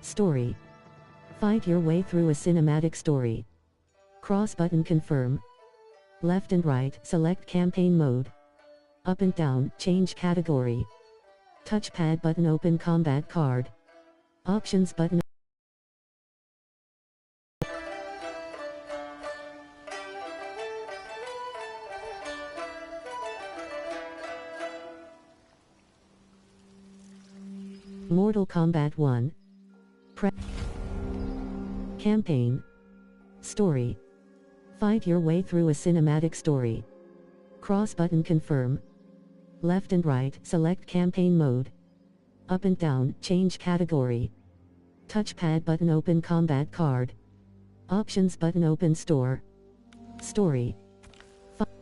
Story. Fight your way through a cinematic story. Cross button confirm. Left and right select campaign mode. Up and down change category. Touchpad button open combat card. Options button. Mortal Kombat 1. Campaign. Story. Fight your way through a cinematic story. Cross button confirm. Left and right select campaign mode. Up and down change category. Touchpad button open combat card. Options button open store. Story.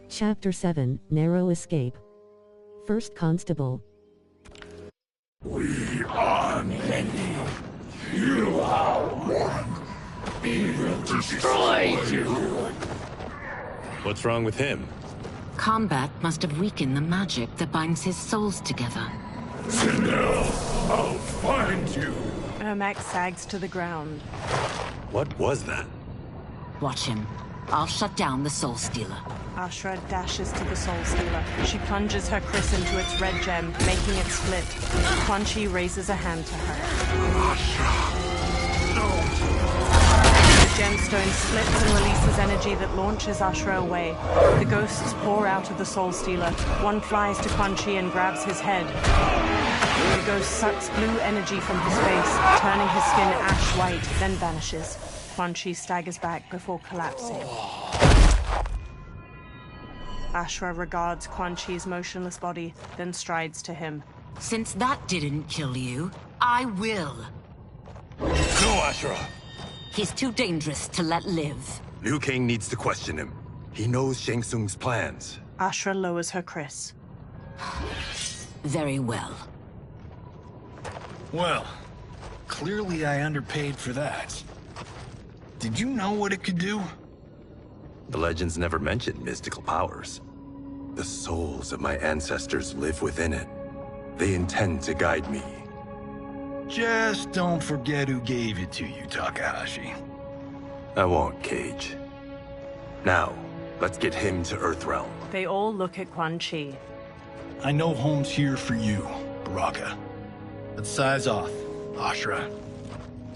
Chapter 7 Narrow Escape. First Constable. We are many. You are one. We will destroy you. What's wrong with him? Combat must have weakened the magic that binds his souls together. Sinel, I'll find you. Ermac sags to the ground. What was that? Watch him. I'll shut down the Soul Stealer. Ashra dashes to the Soul Stealer. She plunges her Kriss into its red gem, making it split. Quan Chi raises a hand to her. The gemstone splits and releases energy that launches Ashra away. The ghosts pour out of the Soul Stealer. One flies to Quan Chi and grabs his head. The ghost sucks blue energy from his face, turning his skin ash white, then vanishes. Quan Chi staggers back before collapsing. Ashra regards Quan Chi's motionless body, then strides to him. Since that didn't kill you, I will. No, Ashra! He's too dangerous to let live. Liu Kang needs to question him. He knows Shang Tsung's plans. Ashra lowers her Kriss. Very well. Well, clearly I underpaid for that. Did you know what it could do? The legends never mentioned mystical powers. The souls of my ancestors live within it. They intend to guide me. Just don't forget who gave it to you, Takahashi. I won't, Cage. Now, let's get him to Earthrealm. They all look at Quan Chi. I know home's here for you, Baraka. Let's size off, Ashra.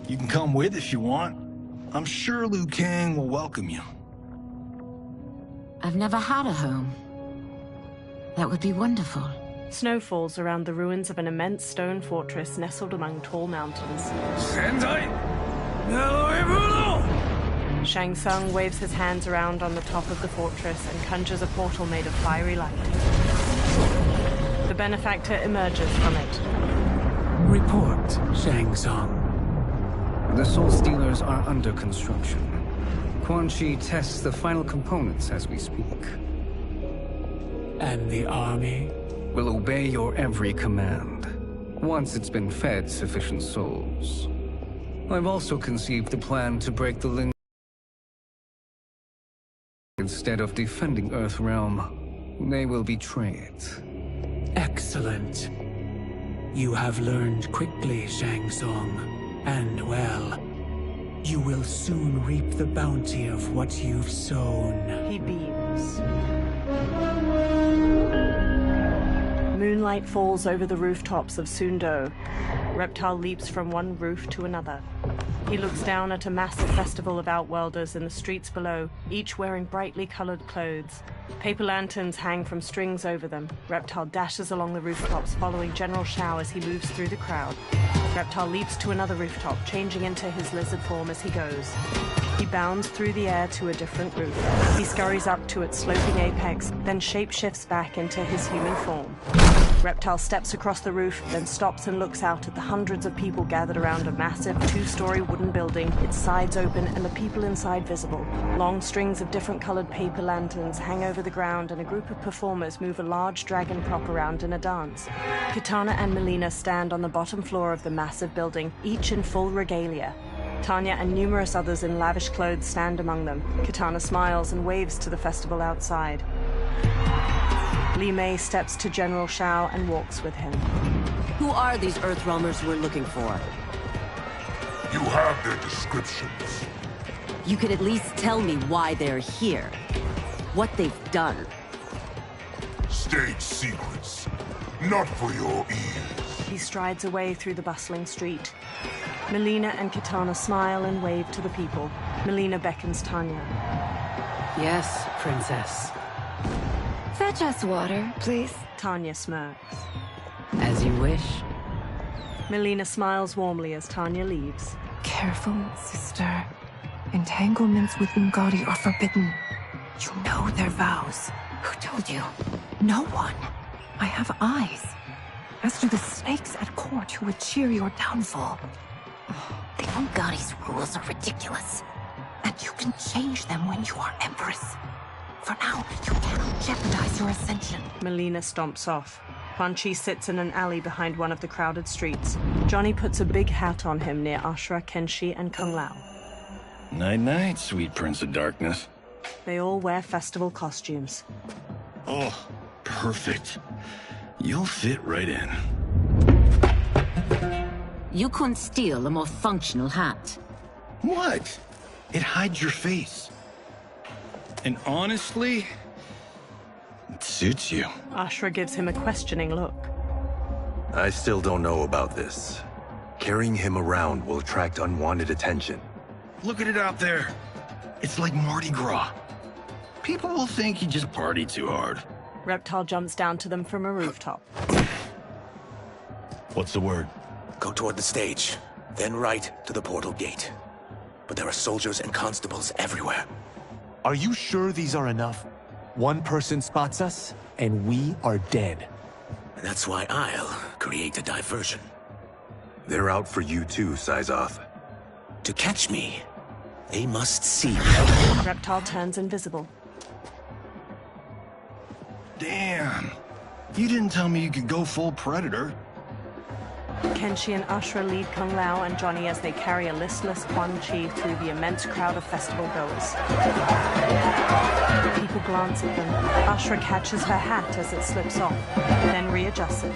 You can come with if you want. I'm sure Liu Kang will welcome you. I've never had a home. That would be wonderful. Snow falls around the ruins of an immense stone fortress nestled among tall mountains. Sendai! Shang Tsung waves his hands around on the top of the fortress and conjures a portal made of fiery light. The benefactor emerges from it. Report, Shang Tsung. The Soul Stealers are under construction. Quan Chi tests the final components as we speak. And the army? Will obey your every command, once it's been fed sufficient souls. I've also conceived the plan to break the link. Instead of defending Earthrealm, they will betray it. Excellent. You have learned quickly, Shang Tsung, and well. You will soon reap the bounty of what you've sown. He beams. Moonlight falls over the rooftops of Sundo. Reptile leaps from one roof to another. He looks down at a massive festival of Outworlders in the streets below, each wearing brightly colored clothes. Paper lanterns hang from strings over them. Reptile dashes along the rooftops, following General Shao as he moves through the crowd. Reptile leaps to another rooftop, changing into his lizard form as he goes. He bounds through the air to a different roof. He scurries up to its sloping apex, then shapeshifts back into his human form. Reptile steps across the roof, then stops and looks out at the hundreds of people gathered around a massive two-story wooden building, its sides open and the people inside visible. Long strings of different-colored paper lanterns hang over the ground, and a group of performers move a large dragon prop around in a dance. Kitana and Melina stand on the bottom floor of the massive building, each in full regalia. Tanya and numerous others in lavish clothes stand among them. Kitana smiles and waves to the festival outside. Li Mei steps to General Shao and walks with him. Who are these Earthrealmers we're looking for? You have their descriptions. You could at least tell me why they're here. What they've done. State secrets. Not for your ears. He strides away through the bustling street. Melina and Kitana smile and wave to the people. Melina beckons Tanya. Yes, princess. Fetch us water, please. Tanya smirks. As you wish. Melina smiles warmly as Tanya leaves. Careful, sister. Entanglements with Ungadi are forbidden. You know their vows. Who told you? No one. I have eyes. As do the snakes at court who would cheer your downfall. The Ungadi's rules are ridiculous. And you can change them when you are Empress. For now, you cannot jeopardize your ascension. Melina stomps off. Quan Chi sits in an alley behind one of the crowded streets. Johnny puts a big hat on him near Ashura, Kenshi, and Kung Lao. Night-night, sweet Prince of Darkness. They all wear festival costumes. Oh, perfect. You'll fit right in. You couldn't steal a more functional hat. What? It hides your face. And honestly, it suits you. Ashura gives him a questioning look. I still don't know about this. Carrying him around will attract unwanted attention. Look at it out there. It's like Mardi Gras. People will think you just party too hard. Reptile jumps down to them from a rooftop. What's the word? Go toward the stage, then right to the portal gate. But there are soldiers and constables everywhere. Are you sure these are enough? One person spots us, and we are dead. That's why I'll create a diversion. They're out for you too, Syzoth. To catch me, they must see me. Reptile turns invisible. Damn. You didn't tell me you could go full Predator. Kenshi and Ashura lead Kung Lao and Johnny as they carry a listless Quan Chi through the immense crowd of festival goers. People glance at them. Ashura catches her hat as it slips off, then readjusts it.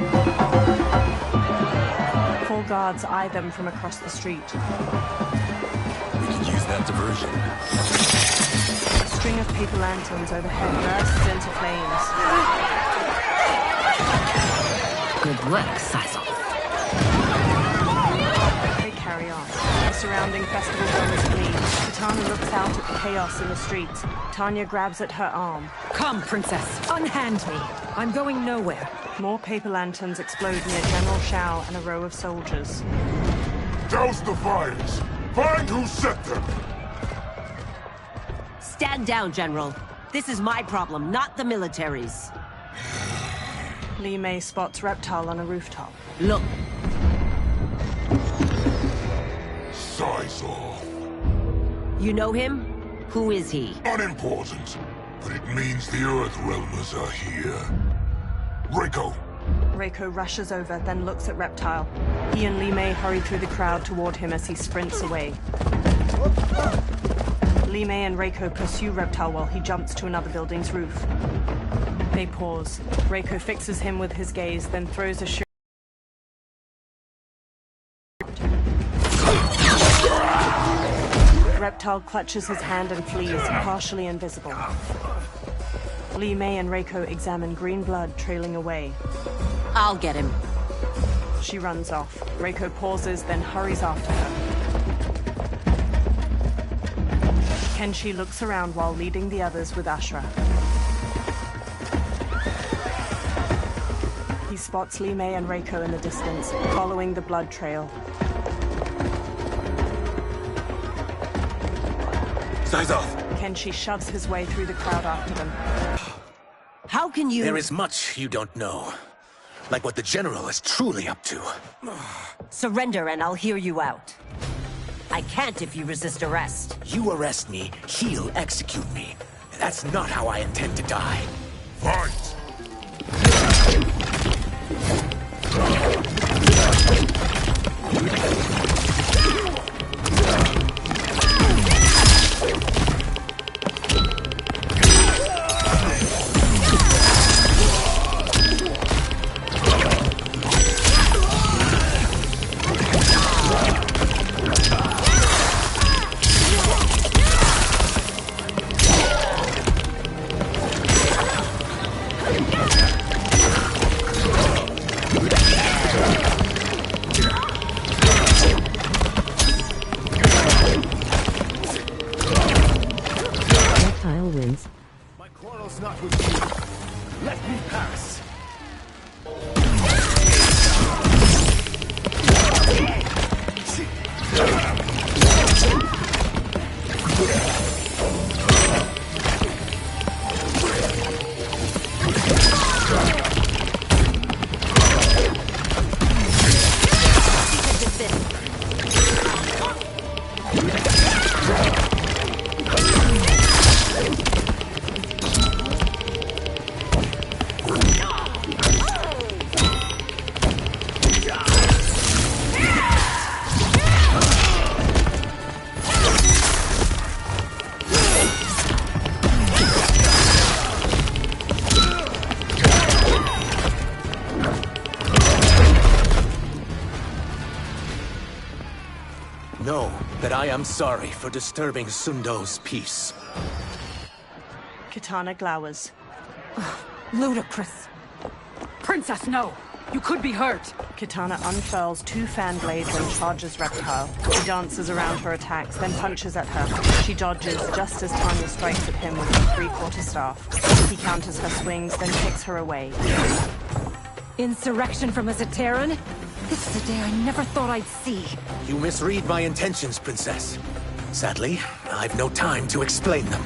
4 guards eye them from across the street. We could use that diversion. A string of paper lanterns overhead bursts into flames. Good work, Syzoth. They carry on. The surrounding festival goers flee. Kitana looks out at the chaos in the streets. Tanya grabs at her arm. Come, princess. Unhand me. I'm going nowhere. More paper lanterns explode near General Shao and a row of soldiers. Douse the fires! Find who set them! Stand down, General. This is my problem, not the military's. Li Mei spots Reptile on a rooftop. Look. Syzoth. You know him? Who is he? Unimportant, but it means the Earthrealmers are here. Reiko! Reiko rushes over, then looks at Reptile. He and Li Mei hurry through the crowd toward him as he sprints away. Li Mei and Reiko pursue Reptile while he jumps to another building's roof. They pause. Reiko fixes him with his gaze, then throws a shoe. Reptile clutches his hand and flees, partially invisible. Li Mei and Reiko examine green blood trailing away. I'll get him. She runs off. Reiko pauses, then hurries after her. Kenshi looks around while leading the others with Ashura. He spots Li Mei and Reiko in the distance, following the blood trail. Syzoth! Kenshi shoves his way through the crowd after them. How can you— There is much you don't know. Like what the General is truly up to. Surrender and I'll hear you out. I can't if you resist arrest. You arrest me, he'll execute me. That's not how I intend to die. Fight! Know that I am sorry for disturbing Sundo's peace. Kitana glowers. Ludicrous. Princess, no! You could be hurt! Kitana unfurls 2 fan blades and charges Reptile. He dances around her attacks, then punches at her. She dodges just as Tanya strikes at him with her 3/4 staff. He counters her swings, then kicks her away. Insurrection from a Zaterran? This is a day I never thought I'd see. You misread my intentions, Princess. Sadly, I've no time to explain them.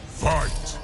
Fight!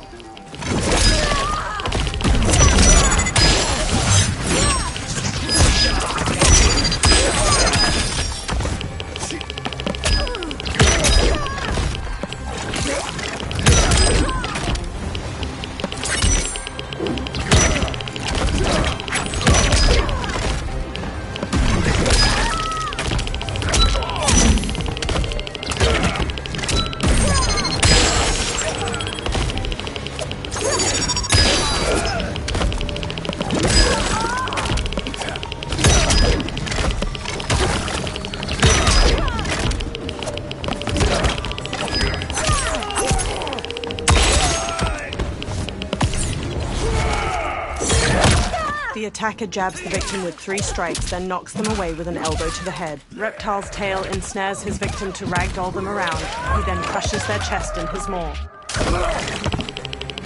The attacker jabs the victim with 3 strikes, then knocks them away with an elbow to the head. Reptile's tail ensnares his victim to ragdoll them around. He then crushes their chest in his maw.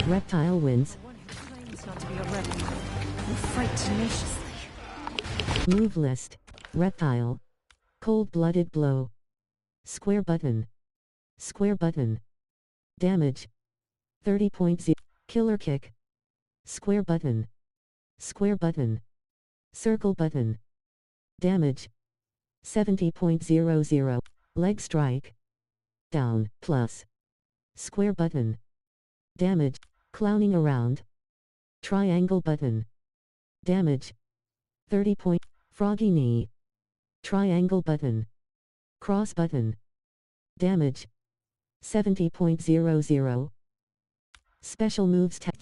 Reptile wins. Claims not to be a reptile. You fight tenaciously. Move list. Reptile. Cold-blooded blow. Square button. Square button. Damage. 30.0. Killer kick. Square button. Square button. Circle button. Damage. 70.00. Leg strike. Down, plus. Square button. Damage. Clowning around. Triangle button. Damage. 30 point. Froggy knee. Triangle button. Cross button. Damage. 70.00. Special moves tab.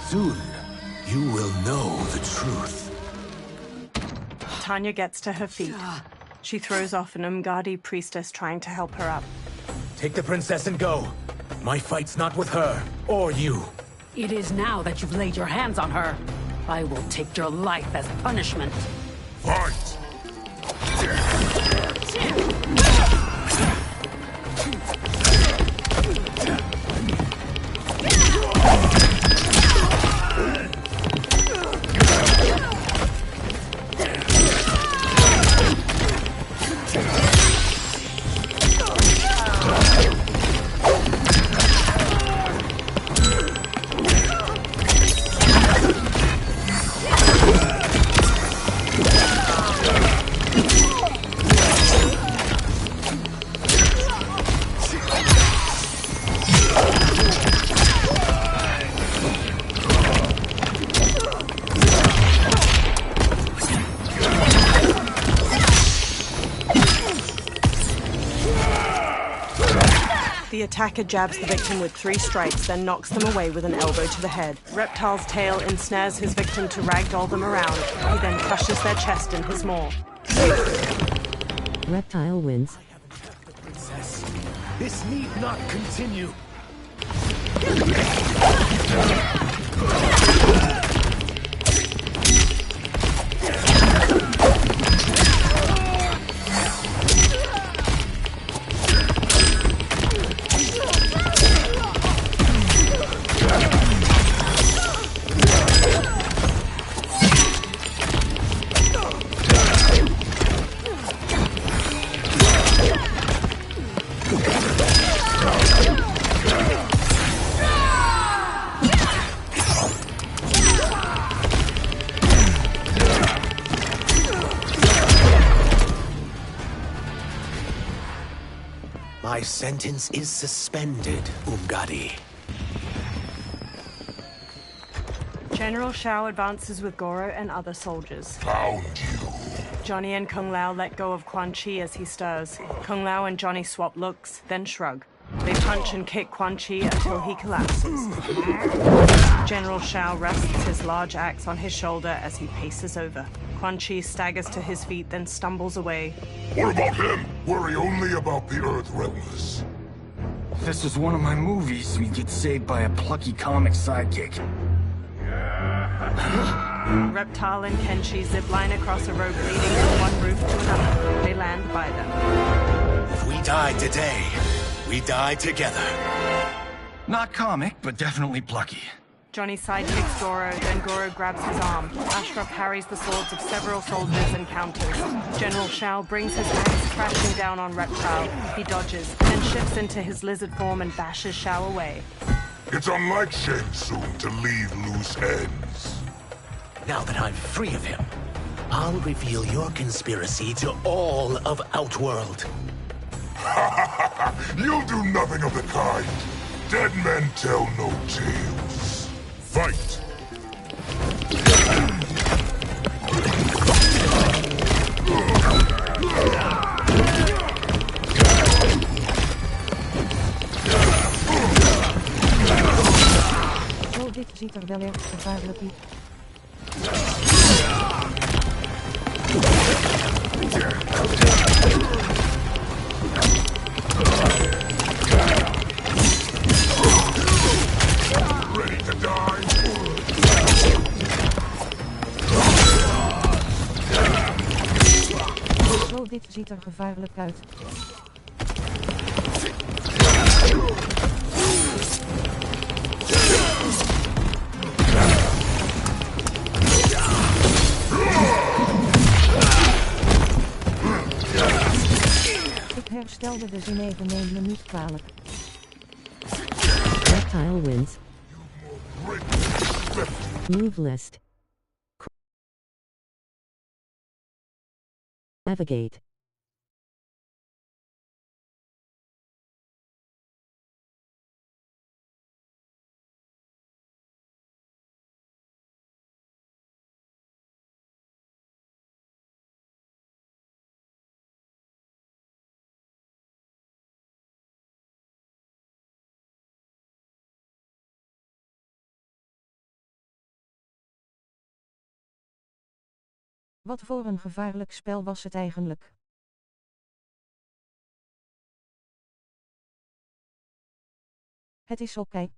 Soon, you will know the truth. Tanya gets to her feet. She throws off an Umgadi priestess trying to help her up. Take the princess and go. My fight's not with her, or you. It is now that you've laid your hands on her. I will take your life as punishment. Fight! The attacker jabs the victim with 3 strikes, then knocks them away with an elbow to the head. Reptile's tail ensnares his victim to ragdoll them around. He then crushes their chest in his maw. Reptile wins. Princess, this need not continue. My sentence is suspended, Umgadi. General Shao advances with Goro and other soldiers. Found you. Johnny and Kung Lao let go of Quan Chi as he stirs. Kung Lao and Johnny swap looks, then shrug. They punch and kick Quan Chi until he collapses. General Shao rests his large axe on his shoulder as he paces over. Quan Chi staggers to his feet, then stumbles away. What about him? Worry only about the Earth Realmers. If this was one of my movies, we'd get saved by a plucky comic sidekick. Reptile and Kenshi zipline across a rope leading from one roof to another. They land by them. If we die today, we die together. Not comic, but definitely plucky. Johnny sidekicks Goro, then Goro grabs his arm. Ashra parries the swords of several soldiers and counters. General Shao brings his axe crashing down on Reptile. He dodges, then shifts into his lizard form and bashes Shao away. It's unlike Shang Tsung to leave loose ends. Now that I'm free of him, I'll reveal your conspiracy to all of Outworld. You'll do nothing of the kind. Dead men tell no tales. Fight! Oh, dit ziet er wel erg gevaarlijk uit. Ready to die? Zo, dit ziet er gevaarlijk uit. Ik herstelde de zin even 1 minuut kwalijk. Reptile wins. Move list. Navigate. Wat voor een gevaarlijk spel was het eigenlijk? Het is oké.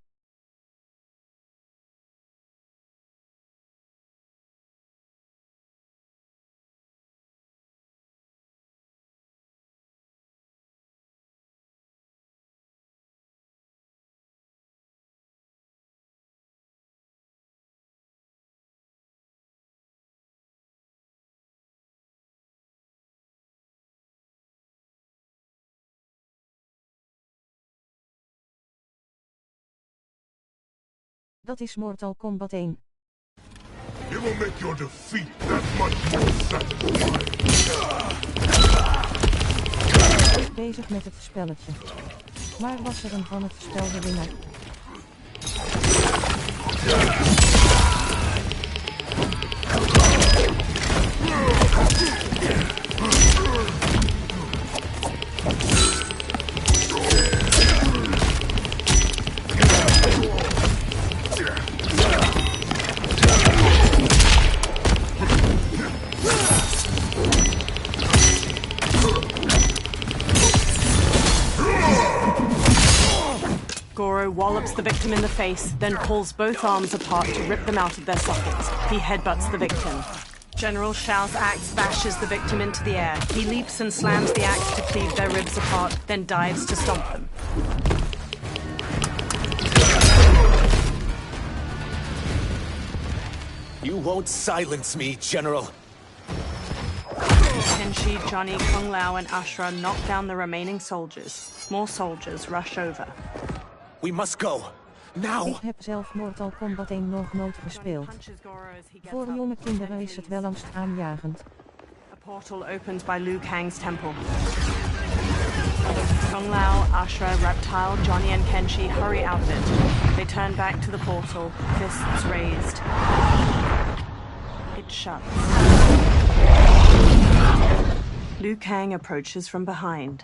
Dat is Mortal Kombat 1. It will make your defeat that much more satisfying. Ik is bezig met het spelletje. Maar was er een van het spel de winnaar? Goro wallops the victim in the face, then pulls both arms apart to rip them out of their sockets. He headbutts the victim. General Shao's axe bashes the victim into the air. He leaps and slams the axe to cleave their ribs apart, then dives to stomp them. You won't silence me, General. Kenshi, Johnny, Kung Lao, and Ashra knock down the remaining soldiers. More soldiers rush over. We must go. Now! Ik heb zelf Mortal Kombat 1 nog nooit gespeeld. Voor jonge kinderen is het wel angstaanjagend. A portal opens by Liu Kang's temple. Kung Lao, Ashra, Reptile, Johnny and Kenshi hurry out of it. They turn back to the portal, fists raised. It shuts. Liu Kang approaches from behind.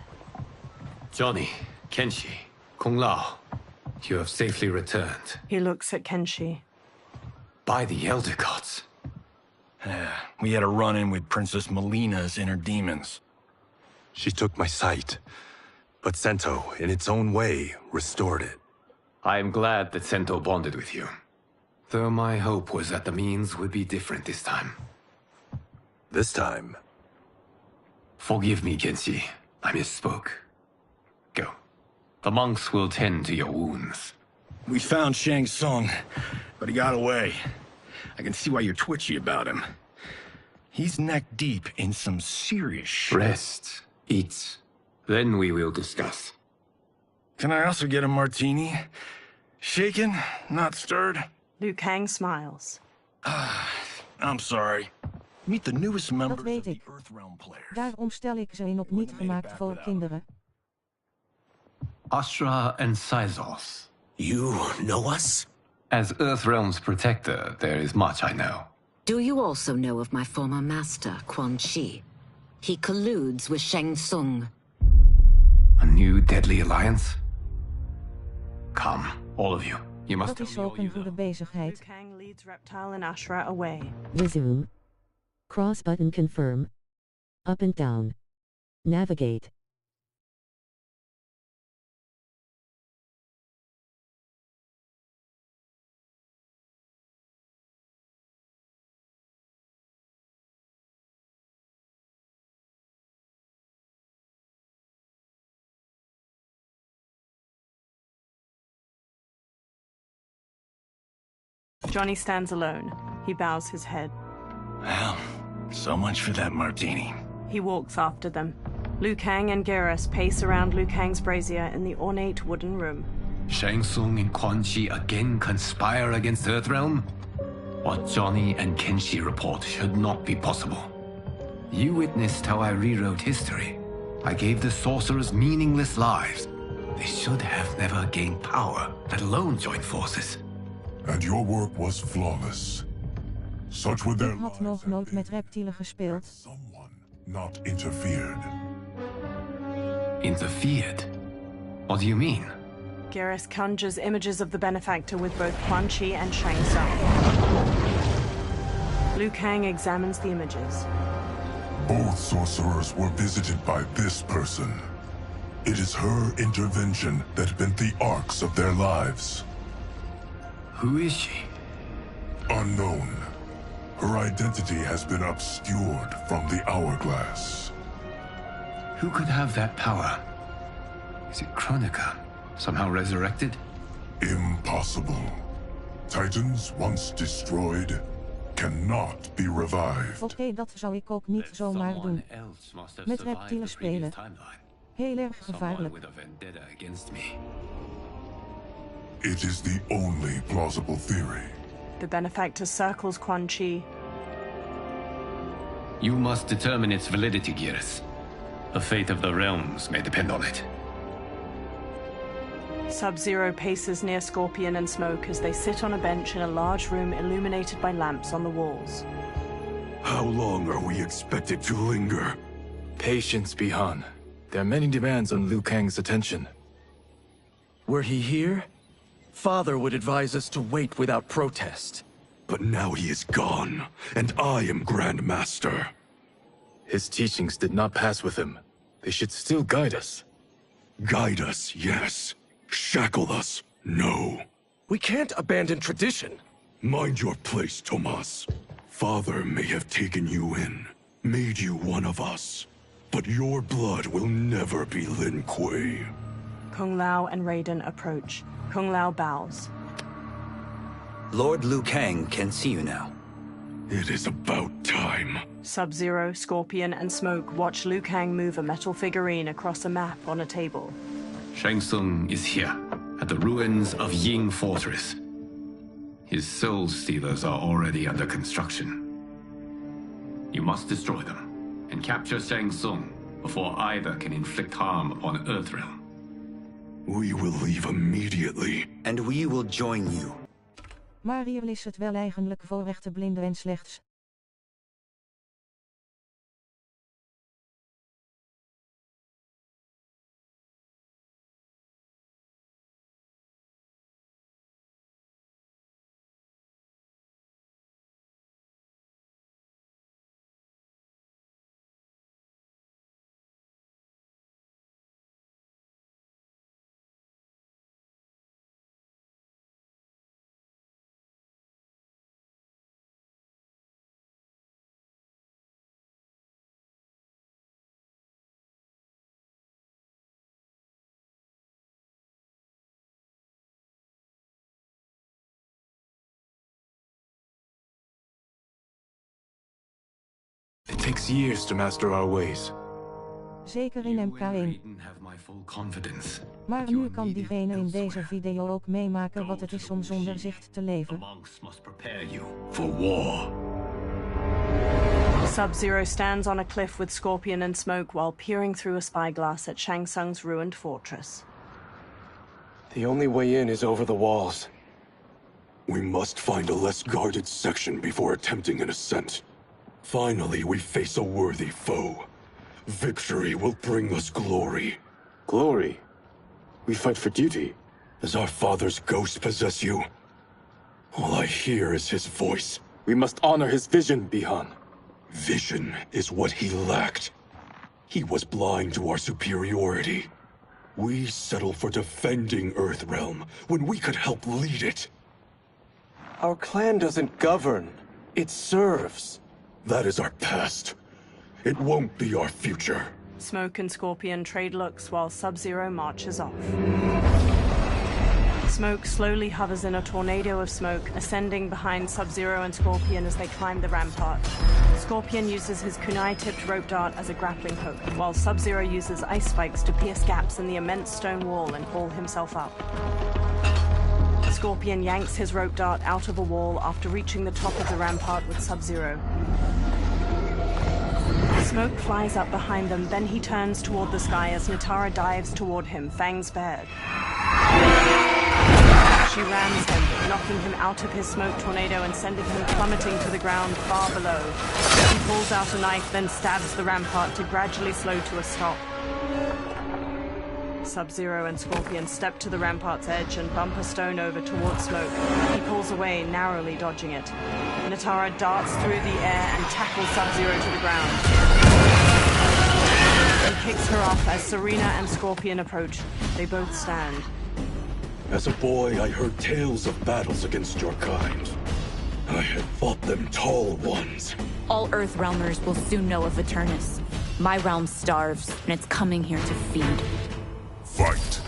Johnny, Kenshi, Kung Lao, you have safely returned. He looks at Kenshi. By the Elder Gods. We had a run-in with Princess Melina's inner demons. She took my sight, but Sento, in its own way, restored it. I am glad that Sento bonded with you. Though my hope was that the means would be different this time. This time? Forgive me, Kenshi. I misspoke. Go. The monks will tend to your wounds. We found Shang Tsung, but he got away. I can see why you're twitchy about him. He's neck-deep in some serious shit. Rest. Eat. Then we will discuss. Can I also get a martini? Shaken, not stirred? Liu Kang smiles. I'm sorry. Meet the newest members Dat weet of the ik. Earthrealm players. Daarom stel ik ze in op niet gemaakt voor kinderen. Ashra and Syzoth. You know us? As Earthrealm's protector, there is much I know. Do you also know of my former master, Quan Chi? He colludes with Shang Tsung. A new deadly alliance? Come, all of you. You must Dat is tell me ook all een you goede know. bezigheid. Liu Kang leads Reptile and Ashra away. Resume. Cross button confirm. Up and down. Navigate. Johnny stands alone. He bows his head. Well, so much for that martini. He walks after them. Liu Kang and Geras pace around Liu Kang's brazier in the ornate wooden room. Shang Tsung and Quan Chi again conspire against Earthrealm? What Johnny and Kenshi report should not be possible. You witnessed how I rewrote history. I gave the sorcerers meaningless lives. They should have never gained power, let alone joined forces. And your work was flawless. Such were their Ik had nog nooit met reptielen gespeeld. someone not interfered. Interfered? What do you mean? Geras conjures images of the benefactor with both Quan Chi and Shang Tsung. Liu Kang examines the images. Both sorcerers were visited by this person. It is her intervention that bent the arcs of their lives. Who is she? Unknown. Her identity has been obscured from the hourglass. Who could have that power? Is it Kronika? Somehow resurrected? Impossible. Titans once destroyed cannot be revived. Oké, dat zou ik ook niet zomaar doen. Met reptielen spelen. Heel erg gevaarlijk. It is the only plausible theory. The benefactor circles Quan Chi. You must determine its validity, Geras. The fate of the realms may depend on it. Sub-Zero paces near Scorpion and Smoke as they sit on a bench in a large room illuminated by lamps on the walls. How long are we expected to linger? Patience, Bi-Han. There are many demands on Liu Kang's attention. Were he here, Father would advise us to wait without protest. But now he is gone, and I am Grand Master. His teachings did not pass with him. They should still guide us. Guide us, yes. Shackle us, no. We can't abandon tradition. Mind your place, Tomas. Father may have taken you in, made you one of us. But your blood will never be Lin Kuei. Kung Lao and Raiden approach. Kung Lao bows. Lord Liu Kang can see you now. It is about time. Sub-Zero, Scorpion, and Smoke watch Liu Kang move a metal figurine across a map on a table. Shang Tsung is here, at the ruins of Ying Fortress. His Soul Stealers are already under construction. You must destroy them, and capture Shang Tsung before either can inflict harm upon Earthrealm. We will leave immediately. And we will join you. Maar hier is het wel eigenlijk voor echte blinden en slechts. It takes years to master our ways. Zeker in MK1. Maar nu kan diegene in deze video ook meemaken wat het is om zonder zicht te leven. For war. Sub-Zero stands on a cliff with Scorpion and Smoke while peering through a spyglass at Shang Tsung's ruined fortress. The only way in is over the walls. We must find a less guarded section before attempting an ascent. Finally, we face a worthy foe. Victory will bring us glory. Glory? We fight for duty. Does our father's ghost possess you? All I hear is his voice. We must honor his vision, Bi-Han. Vision is what he lacked. He was blind to our superiority. We settled for defending Earthrealm when we could help lead it. Our clan doesn't govern. It serves. That is our past. It won't be our future. Smoke and Scorpion trade looks while Sub-Zero marches off. Smoke slowly hovers in a tornado of smoke, ascending behind Sub-Zero and Scorpion as they climb the rampart. Scorpion uses his kunai-tipped rope dart as a grappling hook, while Sub-Zero uses ice spikes to pierce gaps in the immense stone wall and haul himself up. Scorpion yanks his rope dart out of a wall after reaching the top of the rampart with Sub-Zero. Smoke flies up behind them, then he turns toward the sky as Nitara dives toward him, fangs bared. She rams him, knocking him out of his smoke tornado and sending him plummeting to the ground far below. He pulls out a knife, then stabs the rampart to gradually slow to a stop. Sub-Zero and Scorpion step to the rampart's edge and bump a stone over towards Smoke. He pulls away, narrowly dodging it. Nitara darts through the air and tackles Sub-Zero to the ground. He kicks her off as Serena and Scorpion approach. They both stand. As a boy, I heard tales of battles against your kind. I had fought them tall ones. All Earthrealmers will soon know of Eternus. My realm starves, and it's coming here to feed. Fight!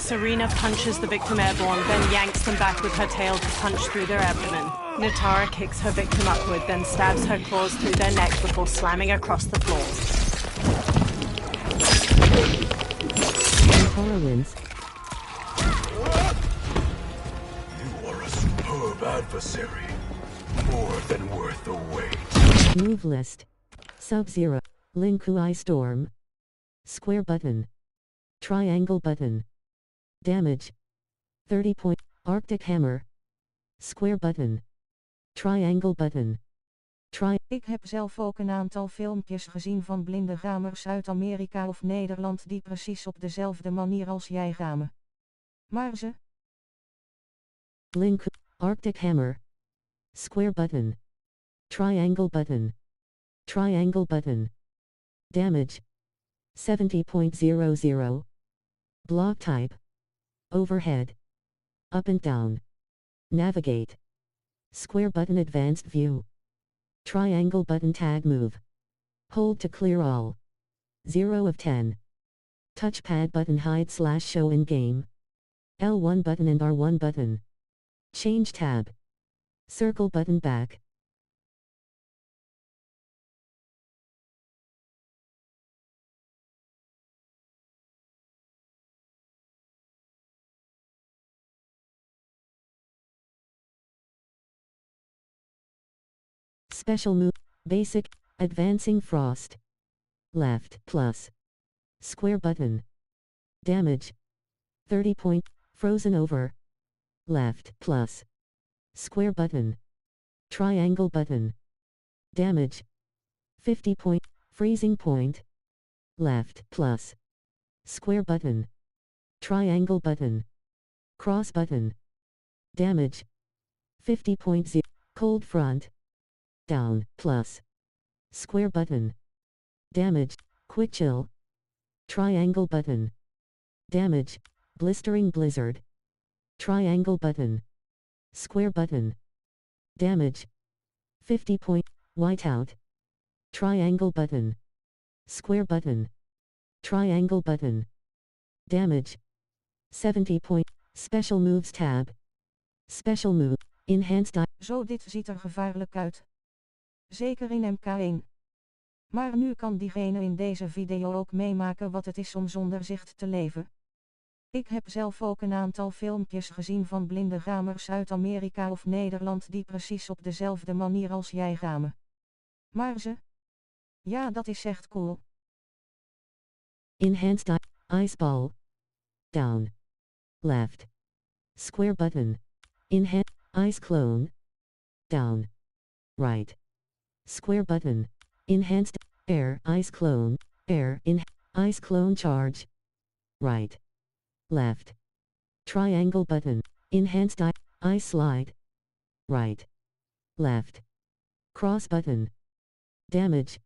Serena punches the victim airborne, then yanks them back with her tail to punch through their abdomen. Nitara kicks her victim upward, then stabs her claws through their neck before slamming across the floor. Nitara wins. You are a superb adversary. More than worth the wait. Move list. Sub-Zero. Lin Kuei Storm. Square button. Triangle button. Damage. 30 point. Arctic Hammer. Square button. Triangle button. Ik heb zelf ook een aantal filmpjes gezien van blinde gamers uit Amerika of Nederland die precies op dezelfde manier als jij gamen. Maar ze... Link. Arctic Hammer. Square button. Triangle button. Triangle button. Damage 70.00. Block type. Overhead. Up and down. Navigate. Square button advanced view. Triangle button tag move. Hold to clear all. 0 of 10. Touchpad button hide/show in game. L1 button and R1 button. Change tab. Circle button back. Special move. Basic. Advancing frost. Left plus. Square button. Damage 30 point. Frozen over. Left plus. Square button. Triangle button. Damage 50 point. Freezing point. Left plus. Square button. Triangle button. Cross button. Damage 50.0. Cold front. Down plus. Square button. Damage. Quick chill. Triangle button. Damage. Blistering blizzard. Triangle button. Square button. Damage 50 point. Whiteout. Triangle button. Square button. Triangle button. Damage 70 point. Special moves tab. Special move. Enhanced. Zo, dit ziet er gevaarlijk uit. Zeker in MK1. Maar nu kan diegene in deze video ook meemaken wat het is om zonder zicht te leven. Ik heb zelf ook een aantal filmpjes gezien van blinde gamers uit Amerika of Nederland die precies op dezelfde manier als jij gamen. Maar ze? Ja, dat is echt cool. Enhanced Ice Ball. Down. Left. Square button. Enhanced Ice Clone. Down. Right. Square button. Enhanced Air Ice Clone. Air in Ice Clone Charge. Right. Left. Triangle button. Enhanced Ice Slide. Right. Left. Cross button. Damage.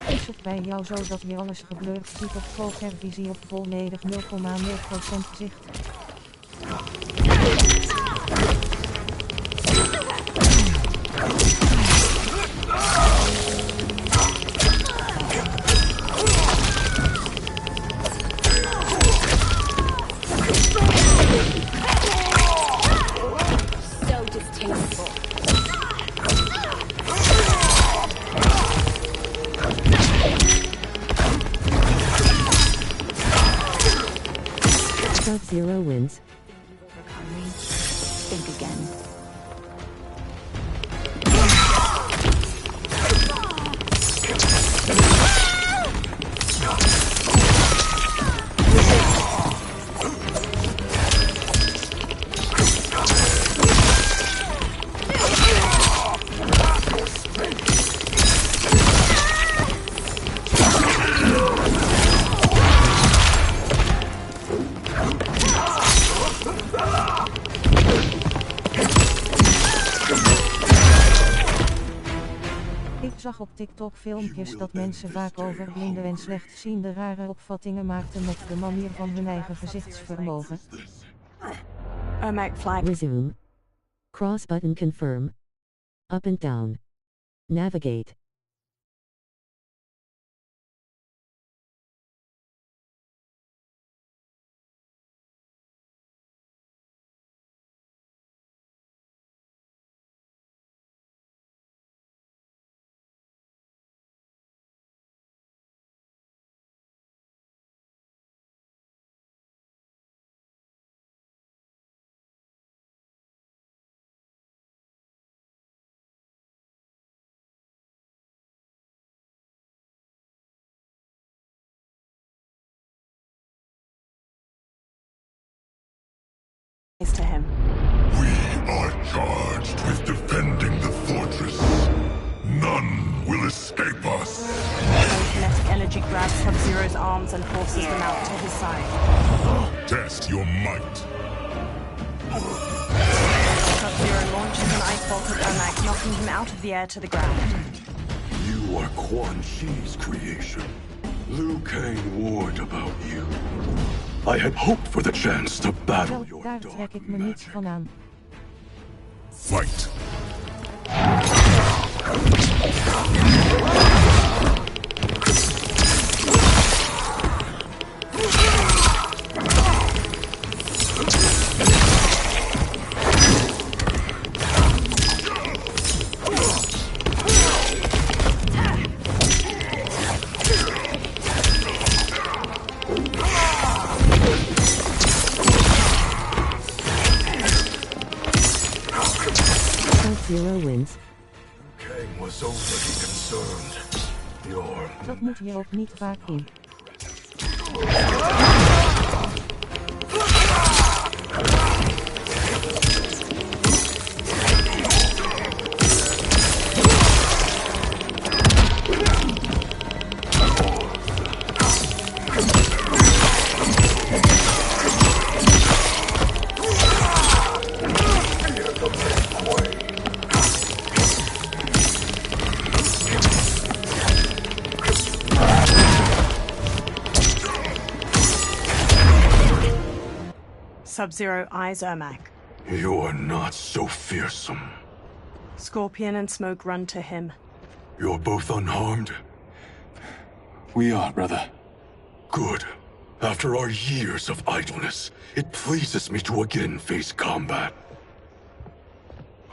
Is het bij jou zo dat je alles geblurred ziet op pokervisie op volledig 0,0% zicht? So distasteful. Sub-Zero wins. Think again. Ik zag op TikTok filmpjes dat mensen vaak over blinde en slechtziende rare opvattingen maakten met de manier van hun eigen gezichtsvermogen. McFly. Resume. Cross button confirm. Up and down. Navigate. To him. We are charged with defending the fortress. None will escape us. Kinetic energy grabs Sub-Zero's arms and forces them out to his side. Test your might. Sub-Zero launches an ice bolt at Ermac, knocking him out of the air to the ground. You are Quan Chi's creation. Liu Kang warned about you. I had hoped for the chance to battle your Daar trek ik me niets van aan. Fight. Sub-Zero wins. Kang was already concerned. Dat moet hier ook niet vaak in. Sub-Zero eyes Ermac. You're not so fearsome. Scorpion and Smoke run to him. You're both unharmed? We are, brother. Good. After our years of idleness, it pleases me to again face combat.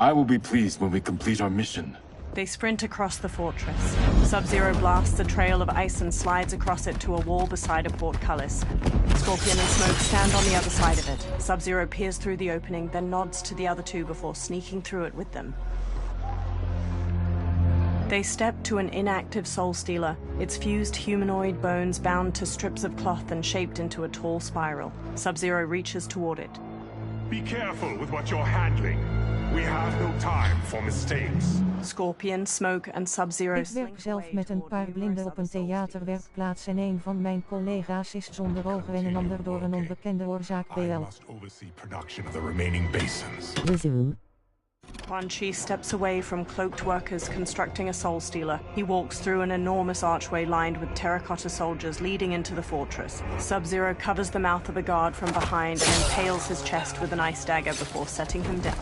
I will be pleased when we complete our mission. They sprint across the fortress. Sub-Zero blasts a trail of ice and slides across it to a wall beside a portcullis. Scorpion and Smoke stand on the other side of it. Sub-Zero peers through the opening, then nods to the other two before sneaking through it with them. They step to an inactive Soul Stealer, its fused humanoid bones bound to strips of cloth and shaped into a tall spiral. Sub-Zero reaches toward it. Be careful with what you're handling. We have no time for mistakes. Scorpion, Smoke en Sub-Zero. Ik werk zelf met een paar blinden op een theaterwerkplaats en een van mijn collega's is zonder ogen en een ander door een onbekende oorzaak BL. Resume. Quan Chi steps away from cloaked workers constructing a Soul Stealer. He walks through an enormous archway lined with terracotta soldiers leading into the fortress. Sub-Zero covers the mouth of a guard from behind and impales his chest with an ice dagger before setting him down.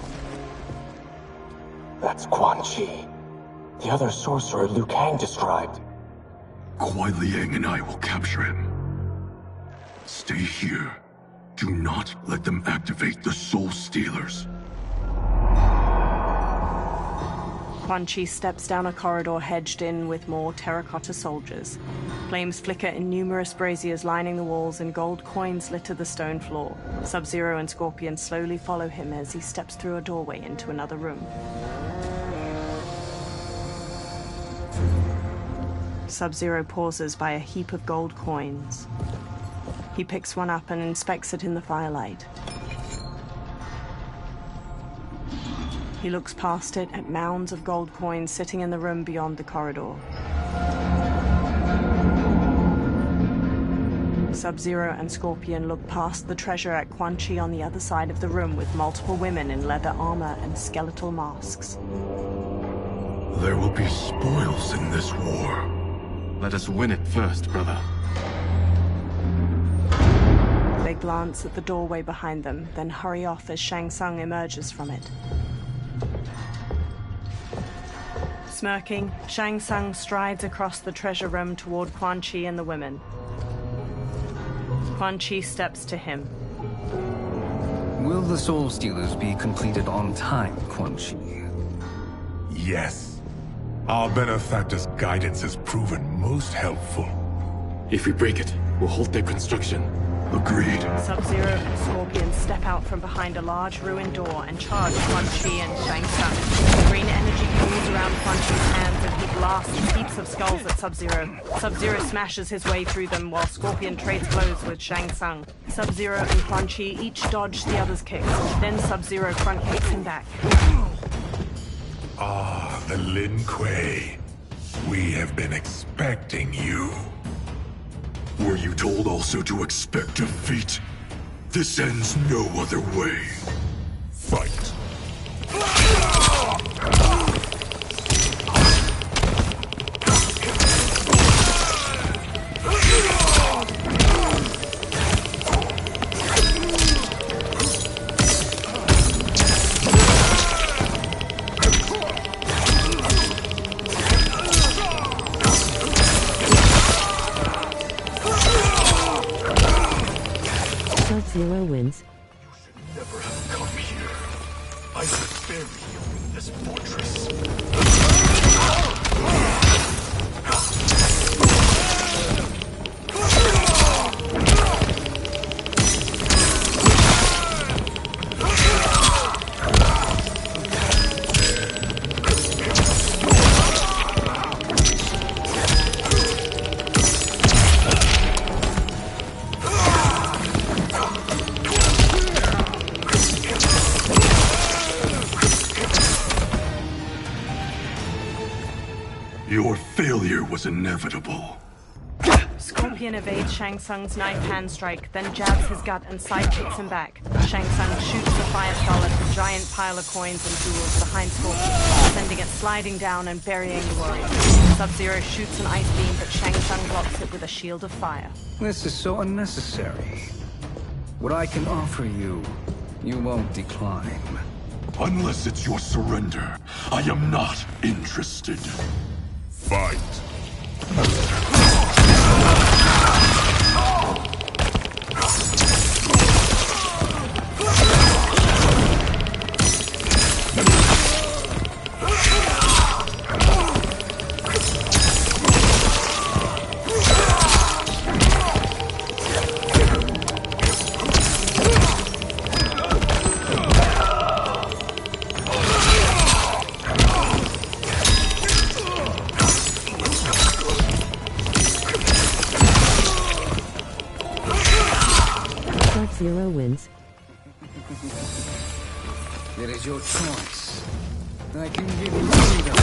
That's Quan Chi. The other sorcerer Liu Kang described. Kuai Liang and I will capture him. Stay here. Do not let them activate the Soul Stealers. Quan Chi steps down a corridor hedged in with more terracotta soldiers. Flames flicker in numerous braziers lining the walls and gold coins litter the stone floor. Sub-Zero and Scorpion slowly follow him as he steps through a doorway into another room. Sub-Zero pauses by a heap of gold coins. He picks one up and inspects it in the firelight. He looks past it at mounds of gold coins sitting in the room beyond the corridor. Sub-Zero and Scorpion look past the treasure at Quan Chi on the other side of the room with multiple women in leather armor and skeletal masks. There will be spoils in this war. Let us win it first, brother. They glance at the doorway behind them, then hurry off as Shang Tsung emerges from it. Smirking, Shang Tsung strides across the treasure room toward Quan Chi and the women. Quan Chi steps to him. Will the Soul Stealers be completed on time, Quan Chi? Yes. Our benefactor's guidance has proven most helpful. If we break it, we'll halt their construction. Agreed. Sub-Zero and Scorpion step out from behind a large ruined door and charge Quan Chi and Shang Tsung. Green energy pools around Quan Chi's hands and he blasts heaps of skulls at Sub-Zero. Sub-Zero smashes his way through them while Scorpion trades blows with Shang Tsung. Sub-Zero and Quan Chi each dodge the other's kicks. Then Sub-Zero front kicks him back. Ah, the Lin Kuei. We have been expecting you. Were you told also to expect defeat? This ends no other way. Fight. this fortress. Your failure was inevitable. Scorpion evades Shang Tsung's knife hand strike, then jabs his gut and sidekicks him back. Shang Tsung shoots the fire skull at the giant pile of coins and jewels behind Scorpion, sending it sliding down and burying the warrior. Sub-Zero shoots an ice beam, but Shang Tsung blocks it with a shield of fire. This is so unnecessary. What I can offer you, you won't decline. Unless it's your surrender, I am not interested. Fight. Sub-Zero wins. It is your choice. I can give you freedom.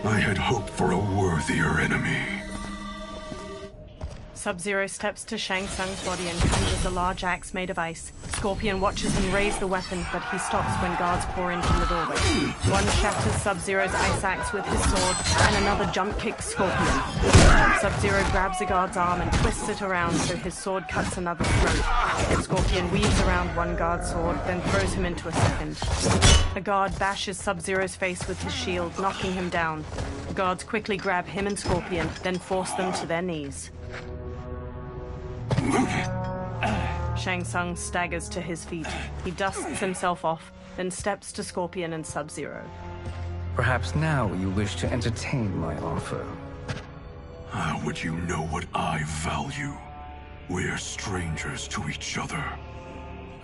I had hoped for a worthier enemy. Sub-Zero steps to Shang Tsung's body and conjures a large axe made of ice. Scorpion watches him raise the weapon, but he stops when guards pour in from the doorway. One shatters Sub-Zero's ice axe with his sword, and another jump kicks Scorpion. Sub-Zero grabs a guard's arm and twists it around so his sword cuts another's throat. Scorpion weaves around one guard's sword, then throws him into a second. A guard bashes Sub-Zero's face with his shield, knocking him down. The guards quickly grab him and Scorpion, then force them to their knees. Shang Tsung staggers to his feet. He dusts himself off, then steps to Scorpion and Sub-Zero. Perhaps now you wish to entertain my offer. How would you know what I value? We're strangers to each other.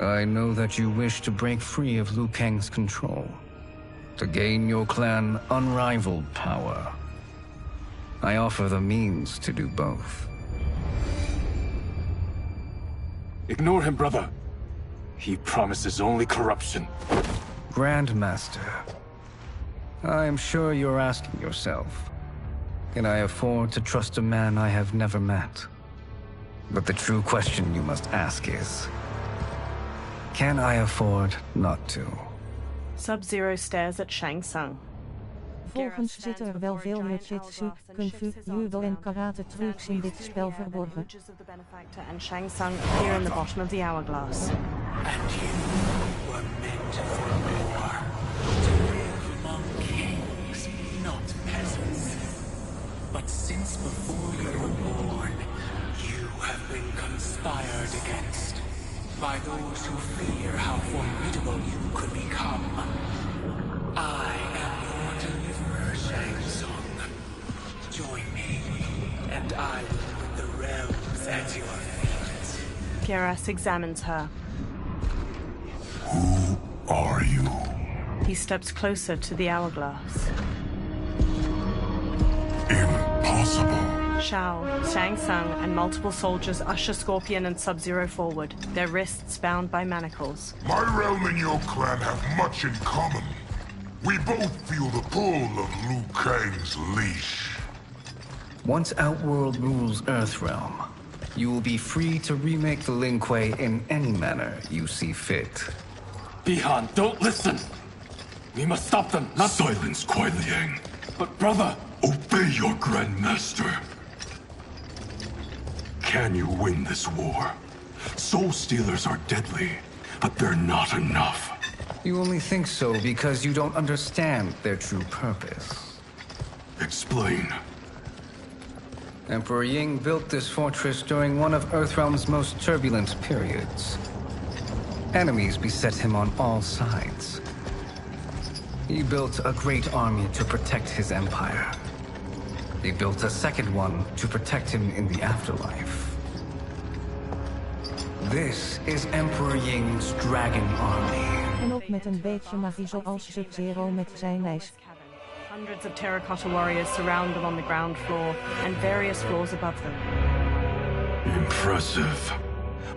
I know that you wish to break free of Liu Kang's control, to gain your clan unrivaled power. I offer the means to do both. Ignore him, brother. He promises only corruption. Grandmaster, I am sure you're asking yourself, can I afford to trust a man I have never met? But the true question you must ask is, can I afford not to? Sub-Zero stares at Shang Tsung. Volgens zitten er wel veel jujitsu, kung fu, judo en karate trucs in dit spel verborgen. And Shang Tsung appear in the bottom of the hourglass. And you were meant for war, to live among kings, not peasants. But since before you were born, you have been conspired against by those who fear how formidable you could become. I am your deliverer, Shang Tsung. Join me, and I will put the realms at your feet. Geras examines her. Who are you? He steps closer to the hourglass. Impossible. Shao, Shang Tsung, and multiple soldiers usher Scorpion and Sub-Zero forward, their wrists bound by manacles. My realm and your clan have much in common. We both feel the pull of Liu Kang's leash. Once Outworld rules Earthrealm, you will be free to remake the Lin Kuei in any manner you see fit. Bi-Han, don't listen! We must stop them, not— Silence, Kuai Liang. But brother— Obey your Grandmaster. Can you win this war? Soul Stealers are deadly, but they're not enough. You only think so because you don't understand their true purpose. Explain. Emperor Ying built this fortress during one of Earthrealm's most turbulent periods. Enemies beset him on all sides. He built a great army to protect his empire. He built a second one to protect him in the afterlife. This is Emperor Ying's Dragon Army. En ook met een beetje magie zoals Sub-Zero met zijn ijs. Hundreds of terracotta warriors surround them on the ground floor and various floors above them. Impressive.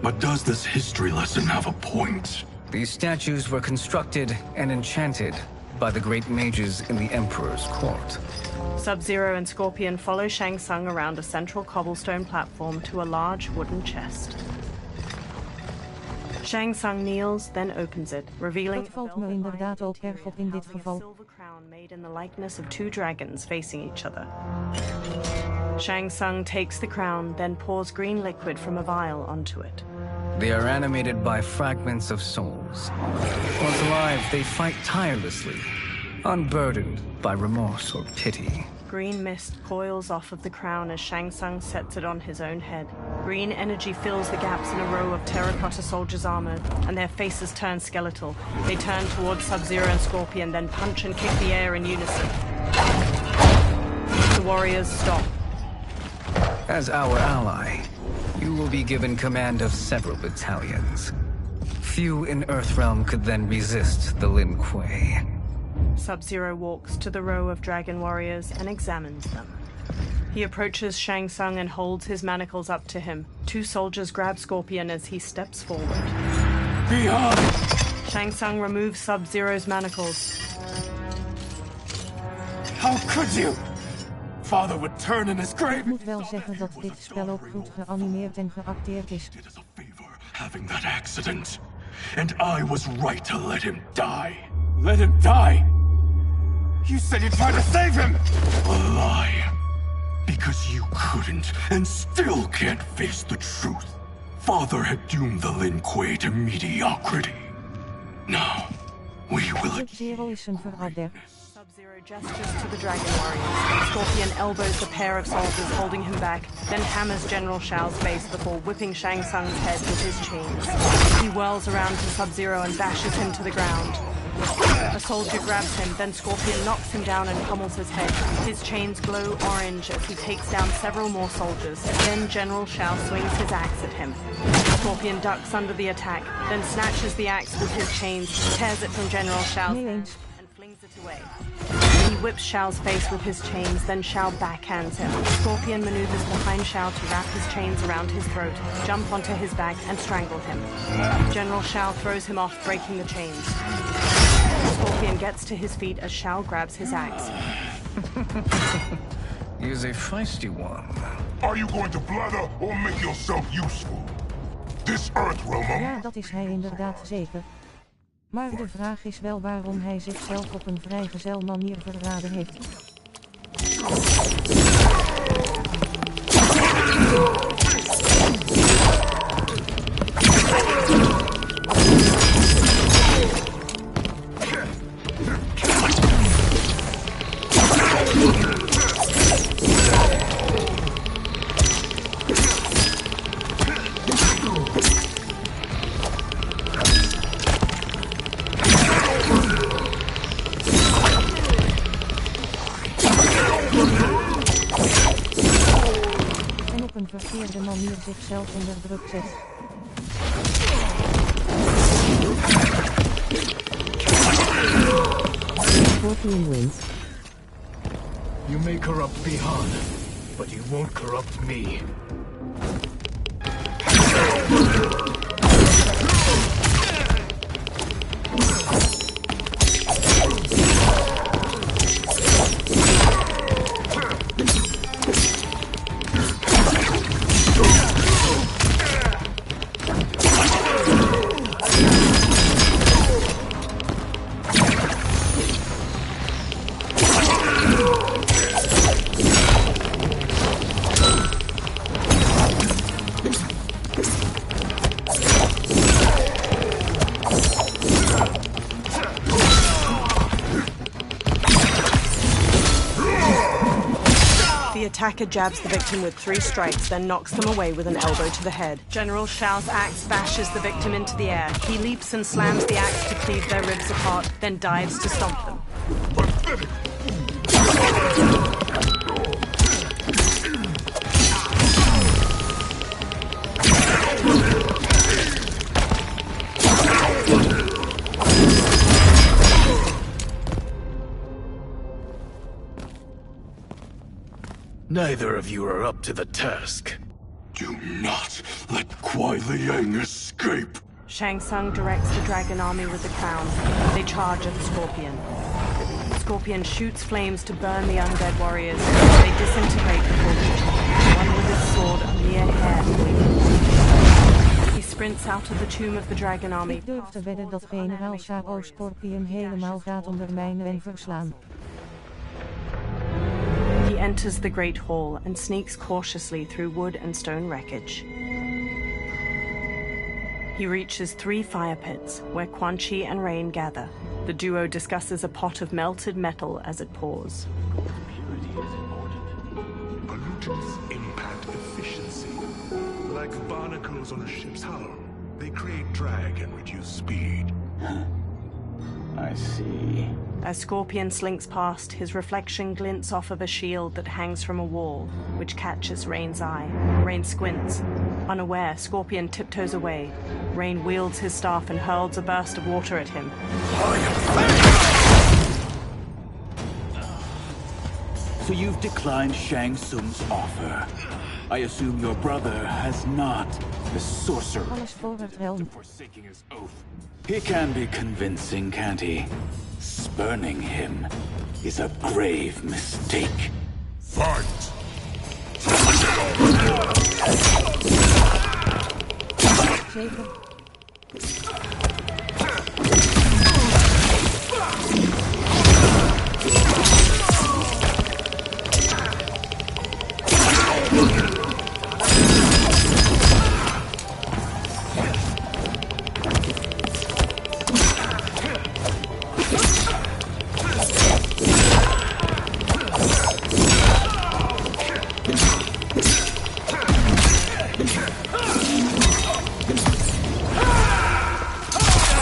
But does this history lesson have a point? These statues were constructed and enchanted by the great mages in the Emperor's court. Sub-Zero and Scorpion follow Shang Tsung around a central cobblestone platform to a large wooden chest. Shang Tsung kneels, then opens it, revealing Dat valt me inderdaad ook erg op in dit geval. silver crown made in the likeness of two dragons facing each other. Shang Tsung takes the crown, then pours green liquid from a vial onto it. They are animated by fragments of souls. Once alive, they fight tirelessly, unburdened by remorse or pity. Green mist coils off of the crown as Shang Tsung sets it on his own head. Green energy fills the gaps in a row of terracotta soldiers armored, and their faces turn skeletal. They turn towards Sub-Zero and Scorpion, then punch and kick the air in unison. The warriors stop. As our ally, you will be given command of several battalions. Few in Earthrealm could then resist the Lin Kuei. Sub-Zero walks to the row of dragon warriors and examines them. He approaches Shang Tsung and holds his manacles up to him. Two soldiers grab Scorpion as he steps forward. Bi-Han! Shang Tsung removes Sub-Zero's manacles. How could you? Father would turn in his grave. Ik moet wel zeggen dat dit spel ook goed geanimeerd en geacteerd is. Having that accident. And I was right to let him die. Let him die? You said you tried to save him! A lie. Because you couldn't, and still can't face the truth. Father had doomed the Lin Kuei to mediocrity. Now, we will... Sub-Zero is een verradder. Sub-Zero gestures to the dragon warriors. Scorpion elbows the pair of soldiers holding him back, then hammers General Shao's face before whipping Shang Tsung's head with his chains. He whirls around to Sub-Zero and bashes him to the ground. A soldier grabs him, then Scorpion knocks him down and pummels his head. His chains glow orange as he takes down several more soldiers. Then General Shao swings his axe at him. Scorpion ducks under the attack, then snatches the axe with his chains, tears it from General Shao's hands, and flings it away. He whips Shao's face with his chains, then Shao backhands him. Scorpion maneuvers behind Shao to wrap his chains around his throat, jump onto his back, and strangle him. General Shao throws him off, breaking the chains. Scorpion gets to his feet as Shao grabs his axe. He is a feisty one. Are you going to blather or make yourself useful? This Earthrealm... Ja, dat is hij inderdaad zeker. Maar de vraag is wel waarom hij zichzelf op een vrijgezel manier verraden heeft. Verkeerde manier zichzelf onder druk zet. Scorpion wins. You may corrupt Bi-Han, but you won't corrupt me. attacker jabs the victim with 3 strikes, then knocks them away with an elbow to the head. General Shao's axe bashes the victim into the air. He leaps and slams the axe to cleave their ribs apart, then dives to stomp them. Neither of you are up to the task. Do not let Kuai Liang escape. Shang Tsung directs the dragon army with the crown. They charge at the Scorpion. Scorpion shoots flames to burn the undead warriors. They disintegrate before each other, one with his sword a mere hair away. He sprints out of the tomb of the dragon army. Ik durf te wedden dat generaal Shao Scorpion helemaal gaat ondermijnen en verslaan. He enters the Great Hall and sneaks cautiously through wood and stone wreckage. He reaches 3 fire pits, where Quan Chi and Rain gather. The duo discusses a pot of melted metal as it pours. Purity is important. Pollutants impact efficiency. Like barnacles on a ship's hull. They create drag and reduce speed. I see. As Scorpion slinks past, his reflection glints off of a shield that hangs from a wall, which catches Rain's eye. Rain squints. Unaware, Scorpion tiptoes away. Rain wields his staff and hurls a burst of water at him. So you've declined Shang Tsung's offer. I assume your brother has not. The sorcerer. Forsaking his oath. He can be convincing, can't he? Spurning him is a grave mistake. Fight!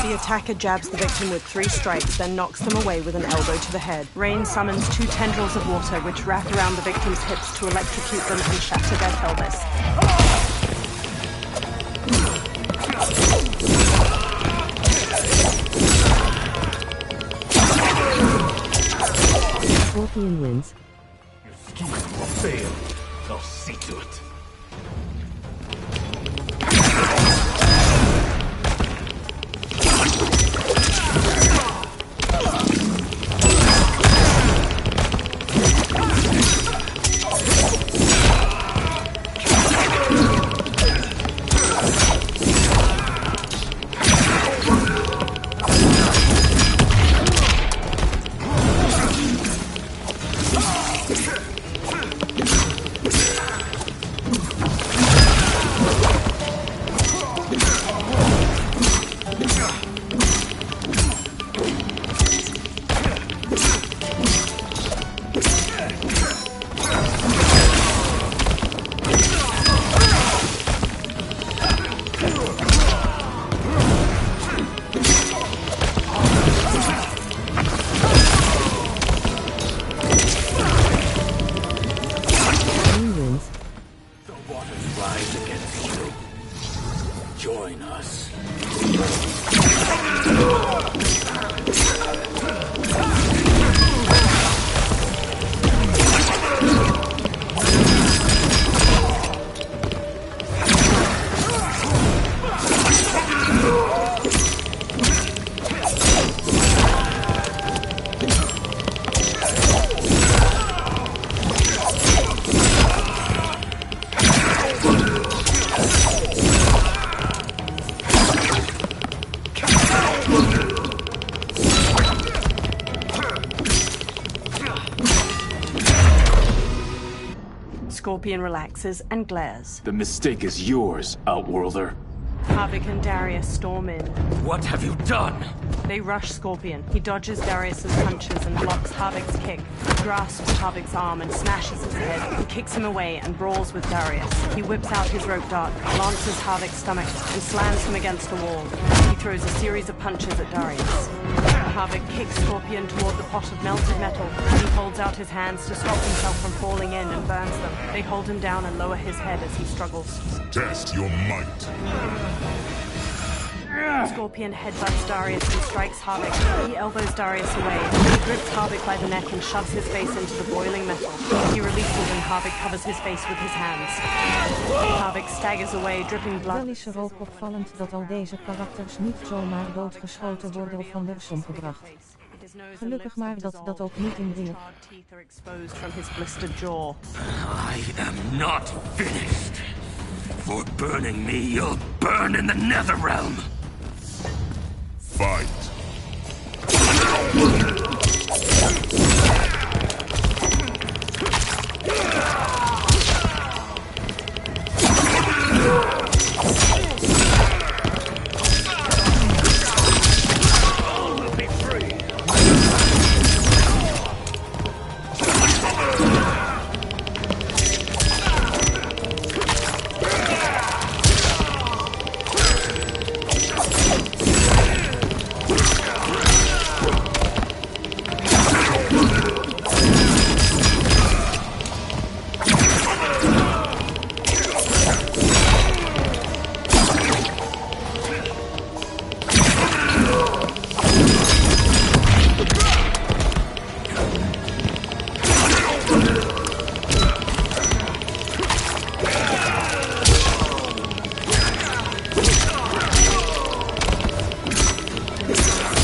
The attacker jabs the victim with 3 strikes, then knocks them away with an elbow to the head. Rain summons 2 tendrils of water, which wrap around the victim's hips to electrocute them and shatter their pelvis. Scorpion wins. Your schemes will fail. I'll see to it. Join us. Scorpion relaxes and glares. The mistake is yours, Outworlder. Havik and Darius storm in. What have you done? They rush Scorpion. He dodges Darius's punches and blocks Harvig's kick, grasps Harvig's arm and smashes his head. He kicks him away and brawls with Darius. He whips out his rope dart, lances Harvig's stomach, and slams him against a wall. He throws a series of punches at Darius. Harvig kicks Scorpion toward the pot of melted metal, and he holds out his hands to stop himself from falling in and burns them. They hold him down and lower his head as he struggles. Test your might. Scorpion headbutts Darius and strikes Harvig. He elbows Darius away. He grips Harvig by the neck and shoves his face into the boiling metal. He releases and Harvig covers his face with his hands. Harvig staggers away, dripping blood. Wel is er ook opvallend dat al deze karakters niet zomaar doodgeschoten worden of van de som gebracht. Gelukkig maar dat dat ook niet in ringen. I am not finished. For burning me, you'll burn in the Netherrealm. Fight.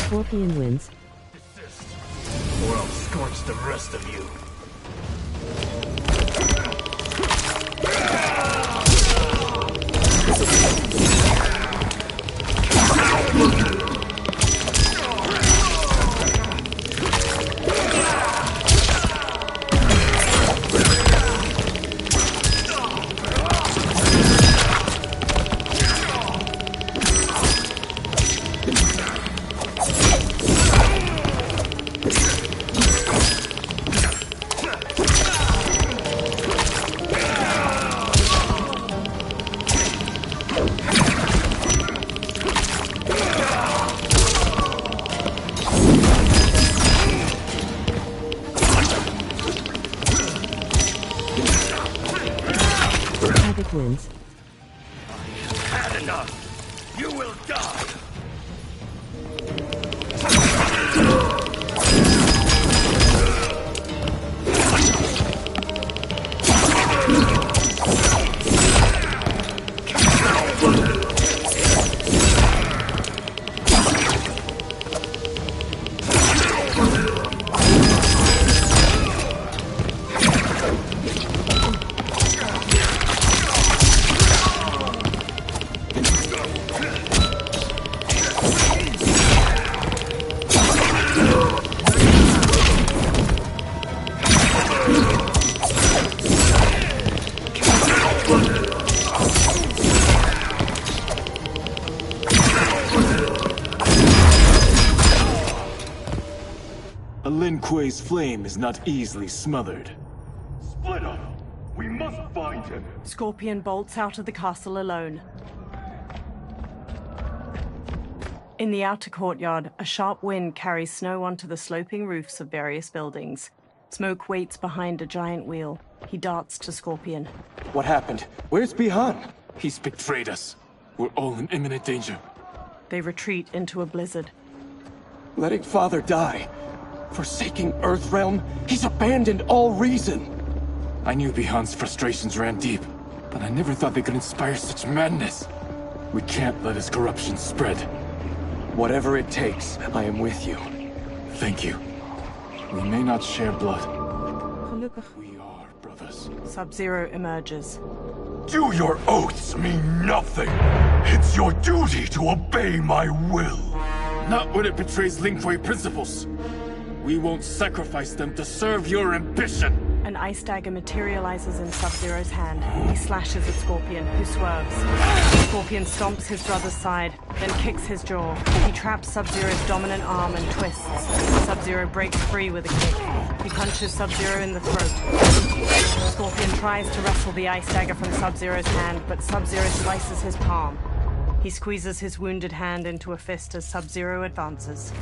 Scorpion wins. Or I'll scorch the rest of you. Wins. Had enough. You will die. Lin Kuei's flame is not easily smothered. Split up! We must find him! Scorpion bolts out of the castle alone. In the outer courtyard, a sharp wind carries snow onto the sloping roofs of various buildings. Smoke waits behind a giant wheel. He darts to Scorpion. What happened? Where's Bi-Han? He's betrayed us. We're all in imminent danger. They retreat into a blizzard. Letting Father die. Forsaking Earthrealm, he's abandoned all reason. I knew Bi-Han's frustrations ran deep, but I never thought they could inspire such madness. We can't let his corruption spread. Whatever it takes, I am with you. Thank you. We may not share blood. Gelukkig. We are brothers. Sub-Zero emerges. Do your oaths mean nothing? It's your duty to obey my will. Not when it betrays Lin Kuei principles. We won't sacrifice them to serve your ambition. An ice dagger materializes in Sub-Zero's hand. He slashes at Scorpion, who swerves. Scorpion stomps his brother's side, then kicks his jaw. He traps Sub-Zero's dominant arm and twists. Sub-Zero breaks free with a kick. He punches Sub-Zero in the throat. Scorpion tries to wrestle the ice dagger from Sub-Zero's hand, but Sub-Zero slices his palm. He squeezes his wounded hand into a fist as Sub-Zero advances.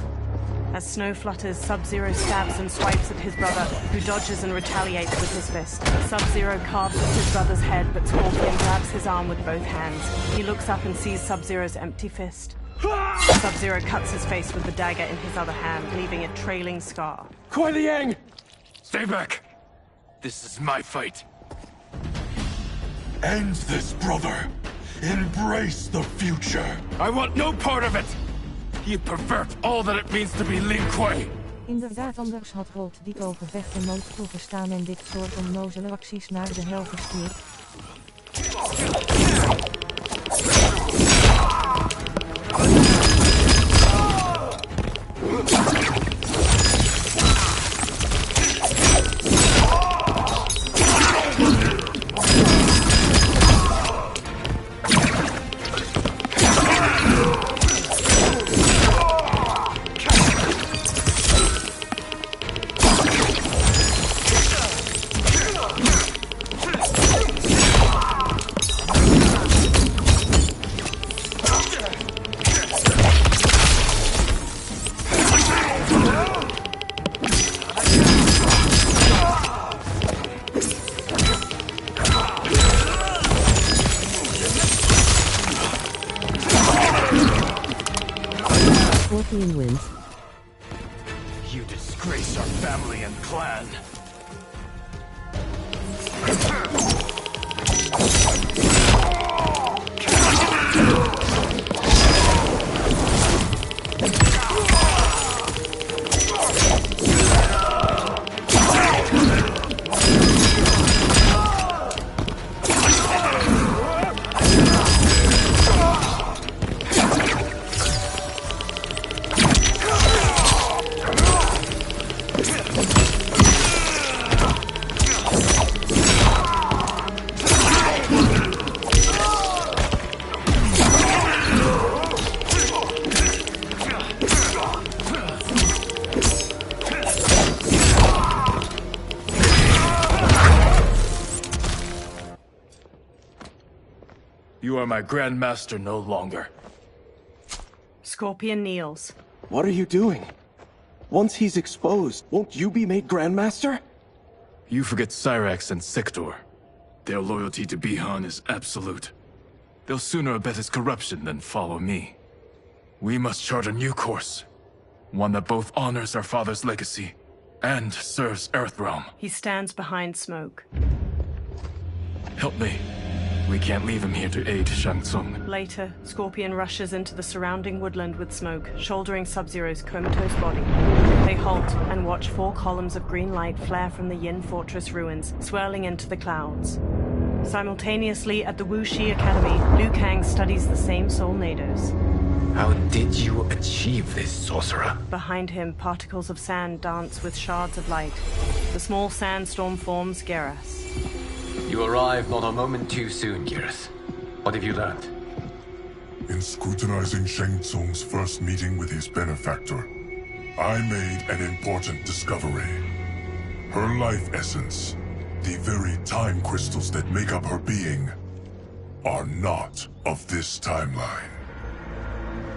As snow flutters, Sub-Zero stabs and swipes at his brother, who dodges and retaliates with his fist. Sub-Zero carves at his brother's head, but Scorpion grabs his arm with both hands. He looks up and sees Sub-Zero's empty fist. Sub-Zero cuts his face with the dagger in his other hand, leaving a trailing scar. Kuai Liang! Stay back! This is my fight. End this, brother. Embrace the future. I want no part of it! You pervert all that it means to be Lin Kuei. Inderdaad, anders had Rold Dito gevechten nooit toegestaan en dit soort onnozele acties naar de hel gestuurd. Scorpion wins. You disgrace our family and clan. You are my Grandmaster no longer. Scorpion kneels. What are you doing? Once he's exposed, won't you be made Grandmaster? You forget Cyrax and Sector. Their loyalty to Bi-Han is absolute. They'll sooner abet his corruption than follow me. We must chart a new course. One that both honors our father's legacy and serves Earthrealm. He stands behind Smoke. Help me. We can't leave him here to aid Shang Tsung. Later, Scorpion rushes into the surrounding woodland with Smoke, shouldering Sub-Zero's comatose body. They halt and watch 4 columns of green light flare from the Yin Fortress ruins, swirling into the clouds. Simultaneously, at the Wuxi Academy, Liu Kang studies the same Soul Nados. How did you achieve this, sorcerer? Behind him, particles of sand dance with shards of light. The small sandstorm forms Geras. You arrived not a moment too soon, Geras. What have you learned? In scrutinizing Shang Tsung's first meeting with his benefactor, I made an important discovery. Her life essence, the very time crystals that make up her being, are not of this timeline.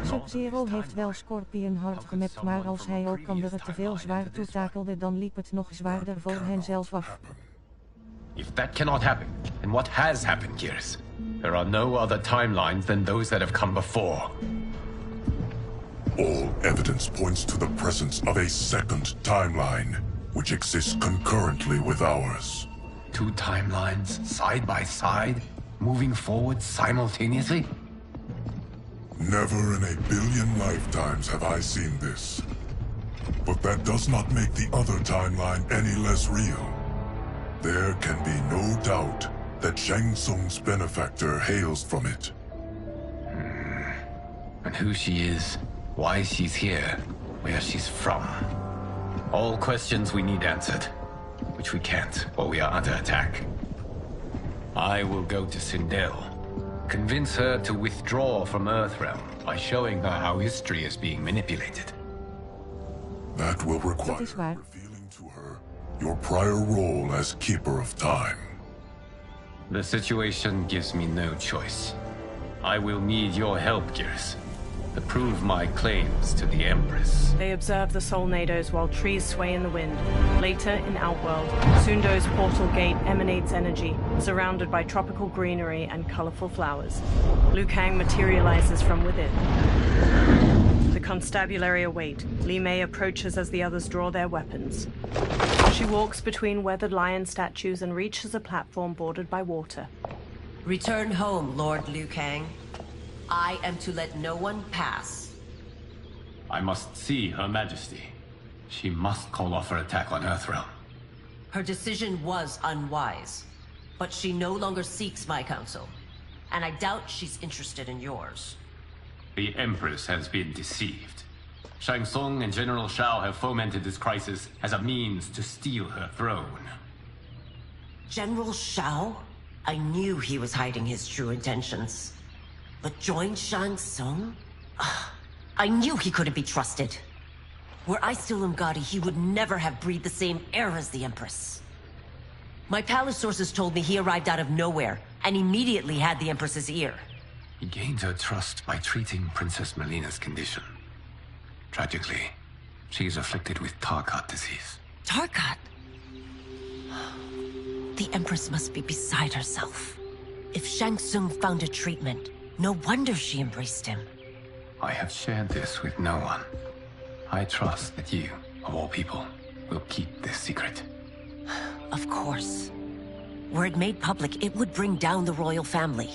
Sub-Zero heeft wel Scorpion hard gemapt, maar als hij ook anderen te veel zwaar toetakelde, dan liep het nog zwaarder voor henzelf af. If that cannot happen, then what has happened, Geras? There are no other timelines than those that have come before. All evidence points to the presence of a second timeline, which exists concurrently with ours. 2 timelines, side by side, moving forward simultaneously? Never in a billion lifetimes have I seen this. But that does not make the other timeline any less real. There can be no doubt that Shang Tsung's benefactor hails from it. And who she is, why she's here, where she's from. All questions we need answered. which we can't, or we are under attack. I will go to Sindel. Convince her to withdraw from Earthrealm by showing her how history is being manipulated. That will require revealing to her your prior role as Keeper of Time. The situation gives me no choice. I will need your help, Gears, to prove my claims to the Empress. They observe the Solnados while trees sway in the wind. Later, in Outworld, Sundo's portal gate emanates energy, surrounded by tropical greenery and colorful flowers. Liu Kang materializes from within. The constabulary await. Li Mei approaches as the others draw their weapons. She walks between weathered lion statues and reaches a platform bordered by water. Return home, Lord Liu Kang. I am to let no one pass. I must see Her Majesty. She must call off her attack on Earthrealm. Her decision was unwise, but she no longer seeks my counsel, and I doubt she's interested in yours. The Empress has been deceived. Shang Tsung and General Shao have fomented this crisis as a means to steal her throne. General Shao? I knew he was hiding his true intentions. But join Shang Tsung? I knew he couldn't be trusted. Were I still Umgadi, he would never have breathed the same air as the Empress. My palace sources told me he arrived out of nowhere, and immediately had the Empress's ear. He gained her trust by treating Princess Melina's condition. Tragically, she is afflicted with Tarkat disease. Tarkat? The Empress must be beside herself. If Shang Tsung found a treatment, no wonder she embraced him. I have shared this with no one. I trust that you, of all people, will keep this secret. Of course. Were it made public, it would bring down the royal family.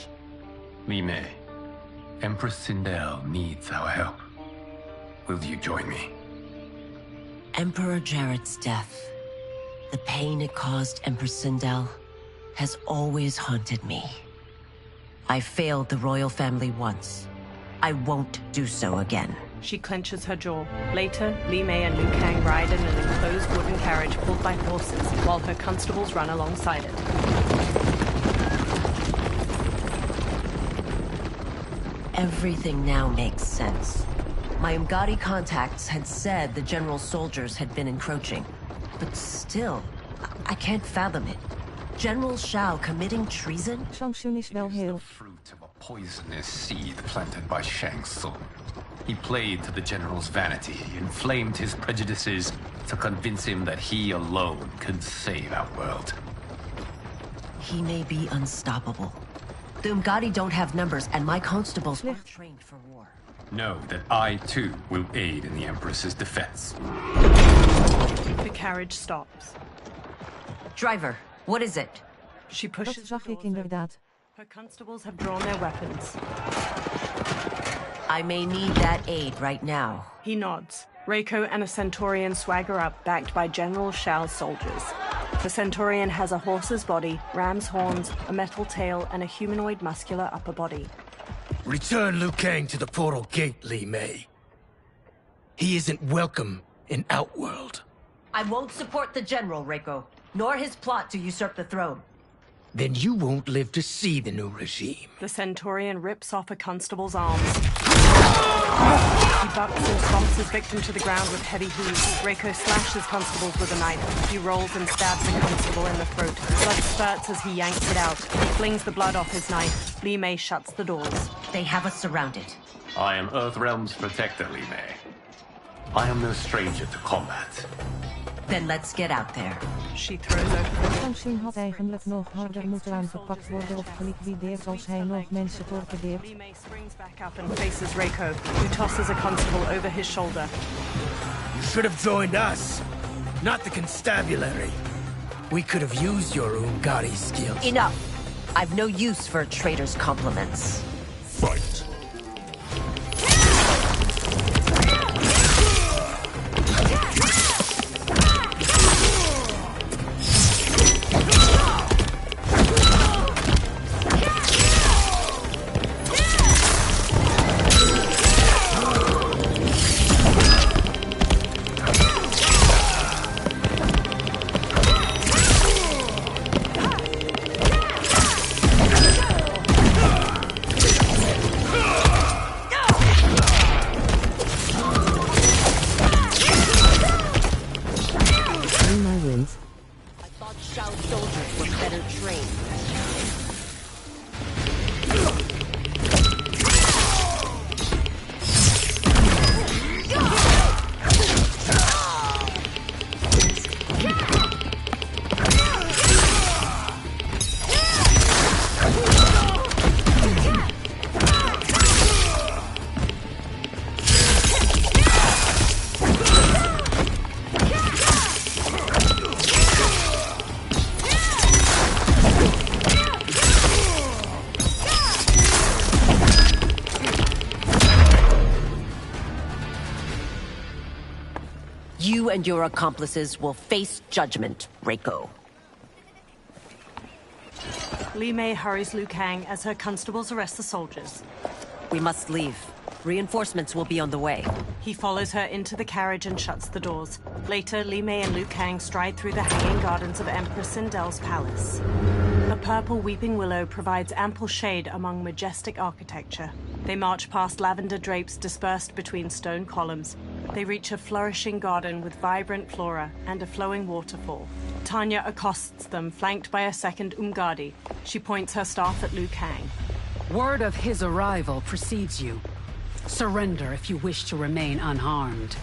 Li Mei, Empress Sindel needs our help. Will you join me? Emperor Jarrett's death, the pain it caused Empress Sindel, has always haunted me. I failed the royal family once. I won't do so again. She clenches her jaw. Later, Li Mei and Liu Kang ride in an enclosed wooden carriage pulled by horses, while her constables run alongside it. Everything now makes sense. My Umgadi contacts had said the general's soldiers had been encroaching. But still, I can't fathom it. General Shao committing treason? Shang Tsung is wel heel. Fruit of a poisonous seed planted by Shang Tsung. He played to the general's vanity, inflamed his prejudices to convince him that he alone could save Outworld. He may be unstoppable. The Umgadi don't have numbers, and my constables aren't trained for war. Know that I, too, will aid in the Empress's defense. The carriage stops. Driver, what is it? She pushes. Dat zag ik inderdaad. Her constables have drawn their weapons. I may need that aid right now. He nods. Reiko and a Centaurian swagger up, backed by General Shao's soldiers. The Centaurian has a horse's body, ram's horns, a metal tail, and a humanoid muscular upper body. Return Liu Kang to the portal gate, Li Mei. He isn't welcome in Outworld. I won't support the general, Reiko, nor his plot to usurp the throne. Then you won't live to see the new regime. The Centaurian rips off a constable's arms. He bucks and stomps his victim to the ground with heavy heaves. Reiko slashes constables with a knife. He rolls and stabs the constable in the throat. Blood spurts as he yanks it out. He flings the blood off his knife. Li Mei shuts the doors. They have us surrounded. I am Earthrealm's protector, Li Mei. I am no stranger to combat. Then let's get out there. She throws open. Shang Tsung had eigenlijk nog harder moeten aangepakt worden of geliquideerd als hij nog mensen torpedeert. Li Mei springs back up and faces Reiko, who tosses a constable over his shoulder. You should have joined us, not the constabulary. We could have used your Umgadi skills. Enough. I've no use for a traitor's compliments. Fight. Shao soldiers were better trained. You and your accomplices will face judgment, Reiko. Li Mei hurries Liu Kang as her constables arrest the soldiers. We must leave. Reinforcements will be on the way. He follows her into the carriage and shuts the doors. Later, Li Mei and Liu Kang stride through the hanging gardens of Empress Sindel's palace. A purple weeping willow provides ample shade among majestic architecture. They march past lavender drapes dispersed between stone columns. They reach a flourishing garden with vibrant flora and a flowing waterfall. Tanya accosts them, flanked by a second Umgadi. She points her staff at Liu Kang. Word of his arrival precedes you. Surrender if you wish to remain unharmed.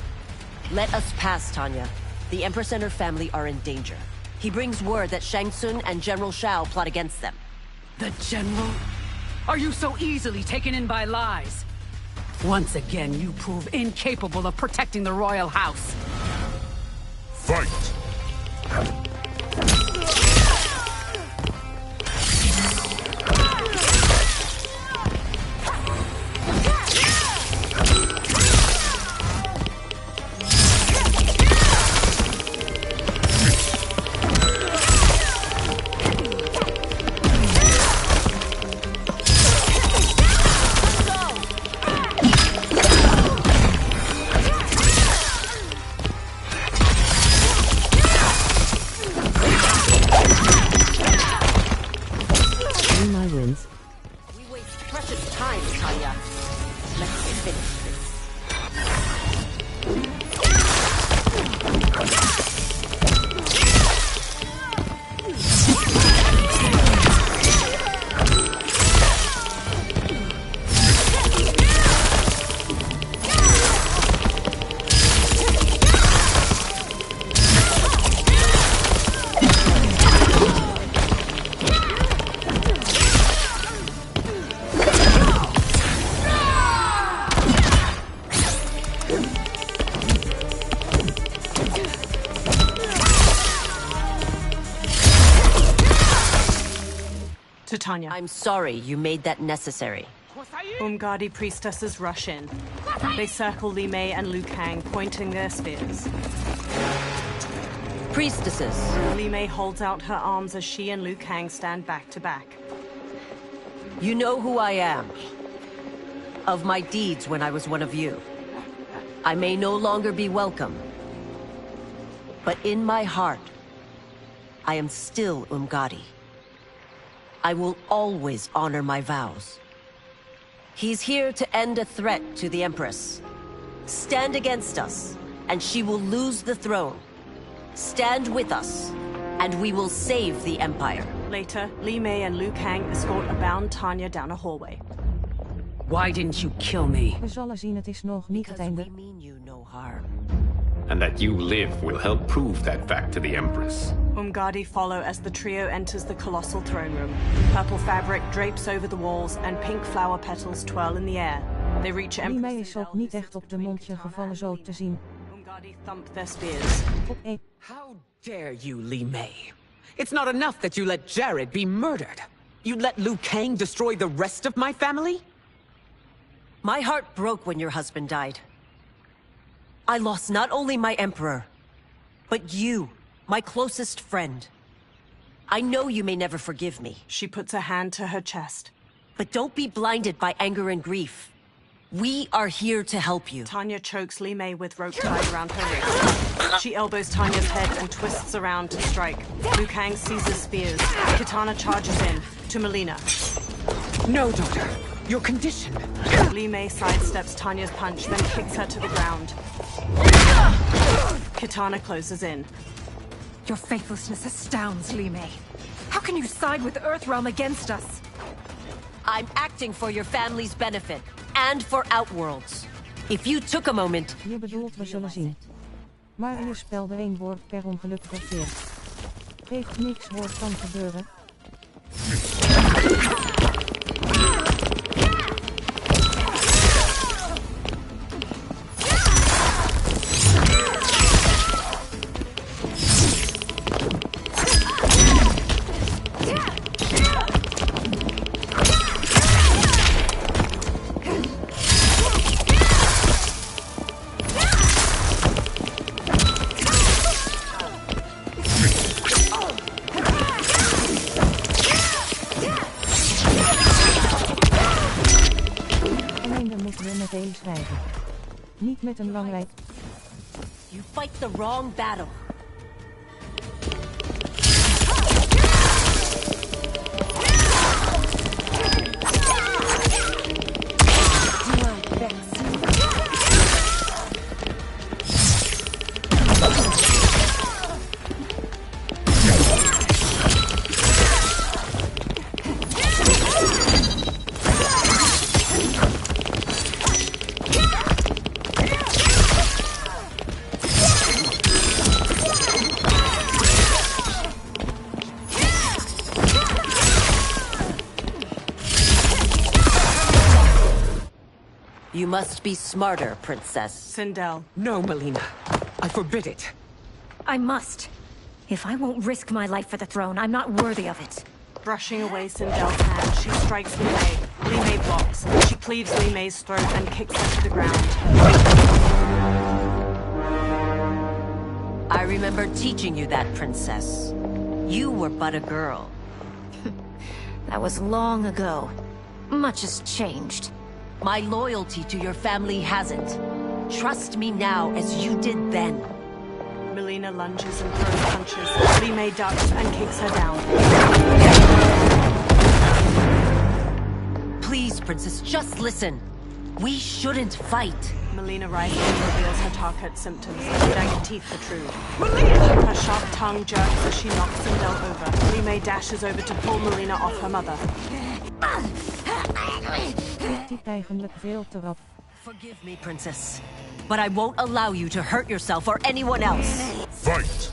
Let us pass, Tanya. The Empress and her family are in danger. He brings word that Shang Tsung and General Shao plot against them. The General? Are you so easily taken in by lies? Once again, you prove incapable of protecting the royal house. Fight! Tanya. I'm sorry you made that necessary. Umgadi priestesses rush in. They circle Li Mei and Liu Kang, pointing their spears. Priestesses. Li Mei holds out her arms as she and Liu Kang stand back to back. You know who I am. Of my deeds when I was one of you. I may no longer be welcome. But in my heart, I am still Umgadi. I will always honor my vows. He's here to end a threat to the Empress. Stand against us, and she will lose the throne. Stand with us, and we will save the Empire. Later, Li Mei and Liu Kang escort a bound Tanya down a hallway. Why didn't you kill me? We zullen zien, het is nog niet het einde. We mean you no harm. And that you live will help prove that fact to the Empress. Umgadi follow as the trio enters the colossal throne room. Purple fabric drapes over the walls and pink flower petals twirl in the air. They reach Empress. Li Mei is ook niet echt op de mondje gevallen zo te zien. Umgadi thump their spears. How dare you, Li Mei? It's not enough that you let Jared be murdered. You'd let Liu Kang destroy the rest of my family? My heart broke when your husband died. I lost not only my Emperor, but you, my closest friend. I know you may never forgive me. She puts a hand to her chest. But don't be blinded by anger and grief. We are here to help you. Tanya chokes Li Mei with rope tied around her wrist. She elbows Tanya's head and twists around to strike. Liu Kang seizes spears. Kitana charges in, to Mileena. No, daughter. Your condition. Li Mei sidesteps Tanya's punch, then kicks her to the ground. Kitana closes in. Your faithlessness astounds, Li Mei. How can you side with Earthrealm against us? I'm acting for your family's benefit, and for Outworlds. If you took a moment... Je bedoelt we zullen zien. Marius spelde 1 woord per ongeluk verkeerd. Geeft niks, woord kan gebeuren. Niet met een lang lijf. You fight the wrong battle. You must be smarter, Princess. Sindel. No, Mileena. I forbid it. I must. If I won't risk my life for the throne, I'm not worthy of it. Brushing away Sindel's hand, she strikes Li Mei. Li Mei blocks. She cleaves Li Mei's throat and kicks her to the ground. I remember teaching you that, Princess. You were but a girl. That was long ago. Much has changed. My loyalty to your family hasn't. Trust me now as you did then. Mileena lunges and throws punches. Li Mei ducks and kicks her down. Please, Princess, just listen. We shouldn't fight. Mileena rises and reveals her Tarkat symptoms. Her dagger teeth protrude. Mileena! Her sharp tongue jerks as she knocks Sindel over. Li Mei dashes over to pull Mileena off her mother. Eigenlijk veel te rap. Forgive me, Princess, but I won't allow you to hurt yourself or anyone else. Fight!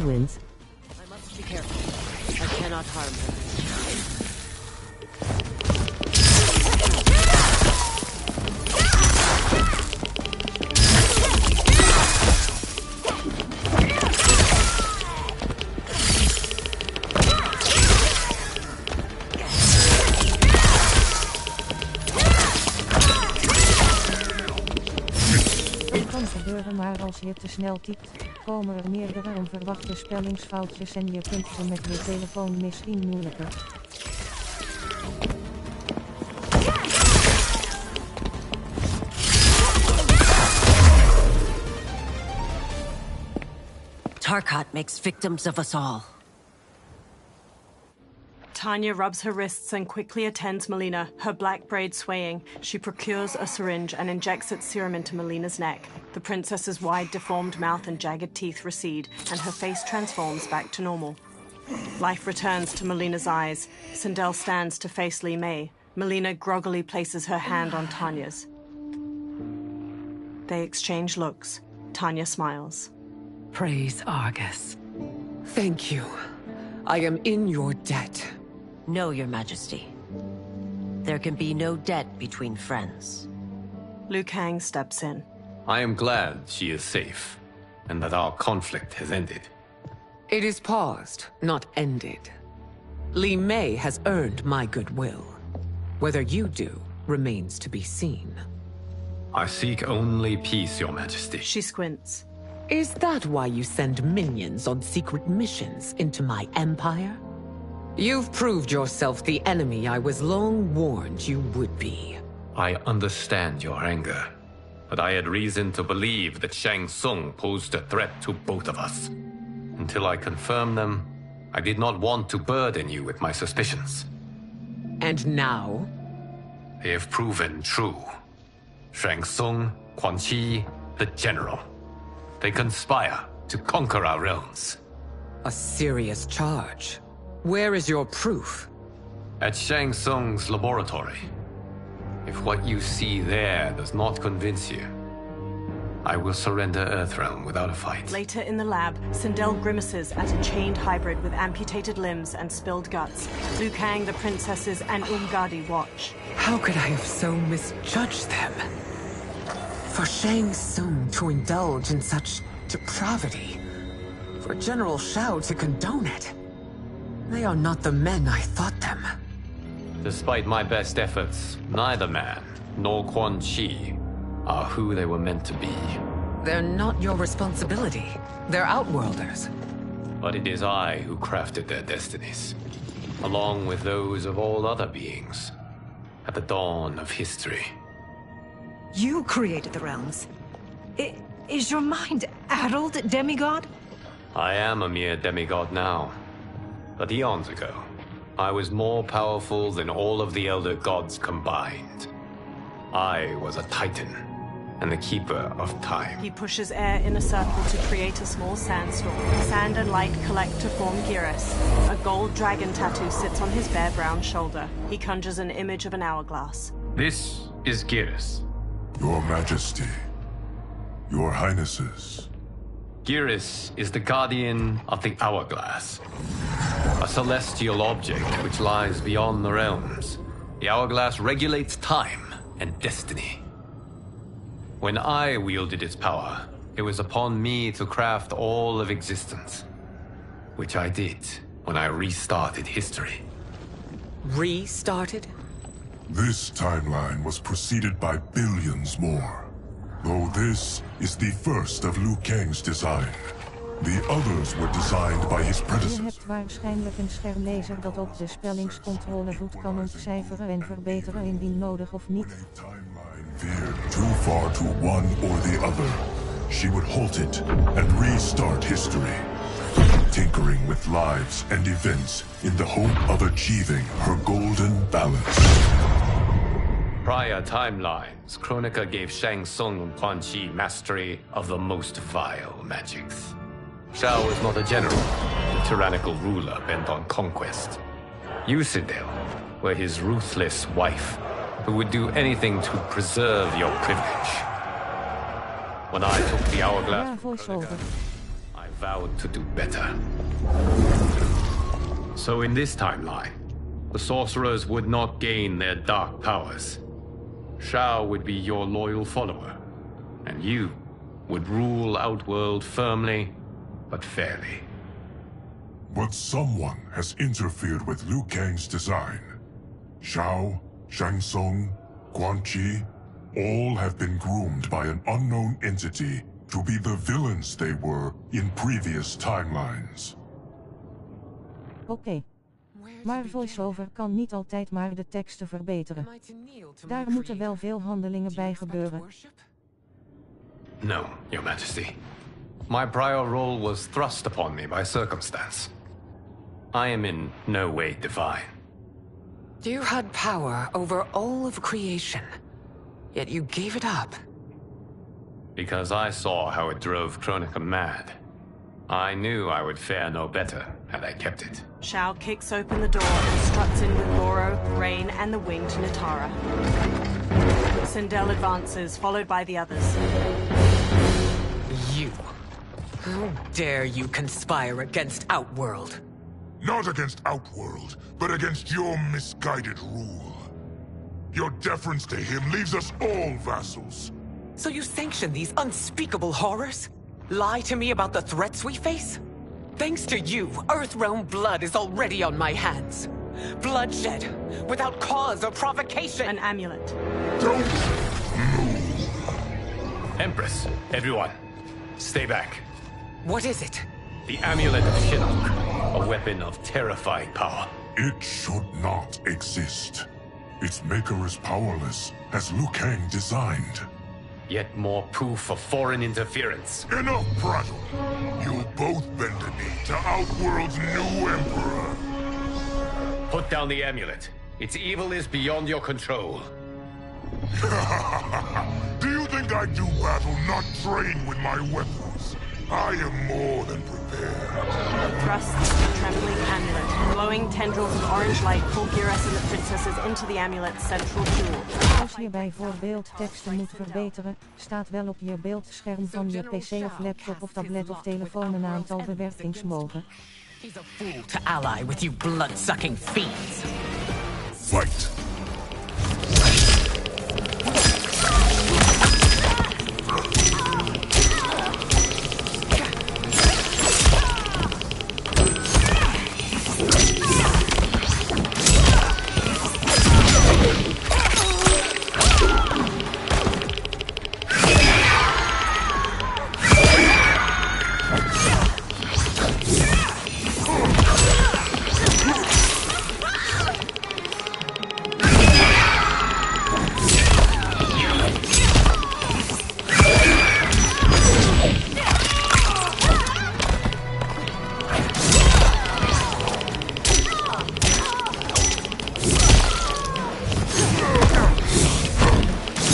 Wins. I must be careful. I cannot harm her. Het kan gebeuren, maar als je te snel typt, komen er meerdere onverwachte spellingsfoutjes en je kunt ze met je telefoon misschien moeilijker. Tarkat makes victims of us all. Tanya rubs her wrists and quickly attends Mileena, her black braid swaying. She procures a syringe and injects its serum into Melina's neck. The princess's wide, deformed mouth and jagged teeth recede, and her face transforms back to normal. Life returns to Melina's eyes. Sindel stands to face Li Mei. Mileena groggily places her hand on Tanya's. They exchange looks. Tanya smiles. Praise Argus. Thank you. I am in your debt. No, Your Majesty. There can be no debt between friends. Liu Kang steps in. I am glad she is safe, and that our conflict has ended. It is paused, not ended. Li Mei has earned my goodwill. Whether you do remains to be seen. I seek only peace, Your Majesty. She squints. Is that why you send minions on secret missions into my empire? You've proved yourself the enemy I was long warned you would be. I understand your anger, but I had reason to believe that Shang Tsung posed a threat to both of us. Until I confirmed them, I did not want to burden you with my suspicions. And now? They have proven true. Shang Tsung, Quan Chi, the General. They conspire to conquer our realms. A serious charge. Where is your proof? At Shang Tsung's laboratory. If what you see there does not convince you, I will surrender Earthrealm without a fight. Later in the lab, Sindel grimaces at a chained hybrid with amputated limbs and spilled guts. Liu Kang, the princesses, and Umgadi watch. How could I have so misjudged them? For Shang Tsung to indulge in such depravity. For General Shao to condone it. They are not the men I thought them. Despite my best efforts, neither man nor Quan Chi are who they were meant to be. They're not your responsibility. They're Outworlders. But it is I who crafted their destinies, along with those of all other beings, at the dawn of history. You created the realms. Is your mind addled, demigod? I am a mere demigod now. But eons ago, I was more powerful than all of the Elder Gods combined. I was a Titan, and the Keeper of Time. He pushes air in a circle to create a small sandstorm. Sand and light collect to form Geras. A gold dragon tattoo sits on his bare brown shoulder. He conjures an image of an hourglass. This is Geras. Your Majesty. Your Highnesses. Geras is the guardian of the Hourglass. A celestial object which lies beyond the realms. The Hourglass regulates time and destiny. When I wielded its power, it was upon me to craft all of existence. Which I did when I restarted history. Restarted? This timeline was preceded by billions more. Though this is the first of Liu Kang's design. The others were designed by his predecessor. Je hebt waarschijnlijk een schermlezer dat op de spellingscontrolevoet kan ontcijferen en verbeteren indien nodig of niet. Veered too far to one or the other, she would halt it and restart history. Tinkering with lives and events in the hope of achieving her golden balance. Prior timelines, Kronika gave Shang Tsung and Quan Chi mastery of the most vile magics. Shao was not a general, a tyrannical ruler bent on conquest. You, Sindel, were his ruthless wife, who would do anything to preserve your privilege. When I took the hourglass from Kronika, I vowed to do better. So in this timeline, the sorcerers would not gain their dark powers. Shao would be your loyal follower, and you would rule Outworld firmly, but fairly. But someone has interfered with Liu Kang's design. Shao, Shang Tsung, Quan Chi, all have been groomed by an unknown entity to be the villains they were in previous timelines. Oké. Maar voice-over kan niet altijd maar de teksten verbeteren. Daar moeten wel veel handelingen bij gebeuren. No, Your Majesty. My prior role was thrust upon me by circumstance. I am in no way divine. You had power over all of creation, yet you gave it up. Because I saw how it drove Kronika mad. I knew I would fare no better had I kept it. Shao kicks open the door and struts in with Goro, Rain, and the winged Nitara. Sindel advances, followed by the others. You. How dare you conspire against Outworld? Not against Outworld, but against your misguided rule. Your deference to him leaves us all vassals. So you sanction these unspeakable horrors? Lie to me about the threats we face? Thanks to you, Earthrealm blood is already on my hands. Bloodshed, without cause or provocation. An amulet. Don't Empress, everyone, stay back. What is it? The Amulet of Shinnok, a weapon of terrifying power. It should not exist. Its maker is powerless, as Liu Kang designed. Yet more proof of foreign interference. Enough prattle! You'll both bend a knee to Outworld's new Emperor. Put down the amulet. Its evil is beyond your control. Do you think I do battle not trained with my weapons? I am more than prepared. Thrusts the trembling amulet. Glowing tendrils of orange light pull Geras and the princesses into the amulet's central jewel. Als je bijvoorbeeld teksten moet verbeteren, staat wel op je beeldscherm van je pc of laptop of tablet of telefoon een aantal bewerkingsmogen. He's a fool to ally with you blood-sucking fiends. Fight!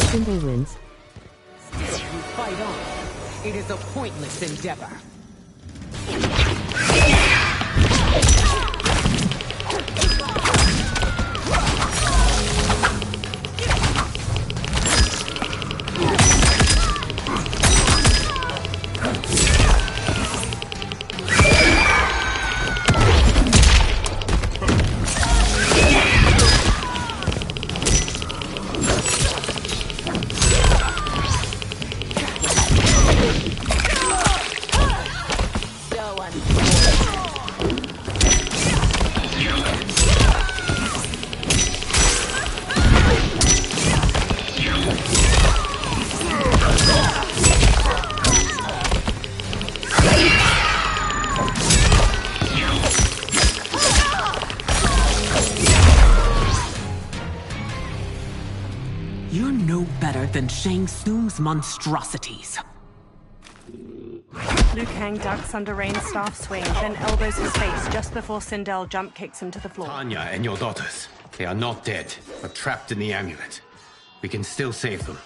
Syndal wins. Still, you fight on. It is a pointless endeavor. You're no better than Shang Tsung's monstrosities. Liu Kang ducks under Rain's staff swing, then elbows his face just before Sindel jump kicks him to the floor. Tanya and your daughters, they are not dead, but trapped in the amulet. We can still save them.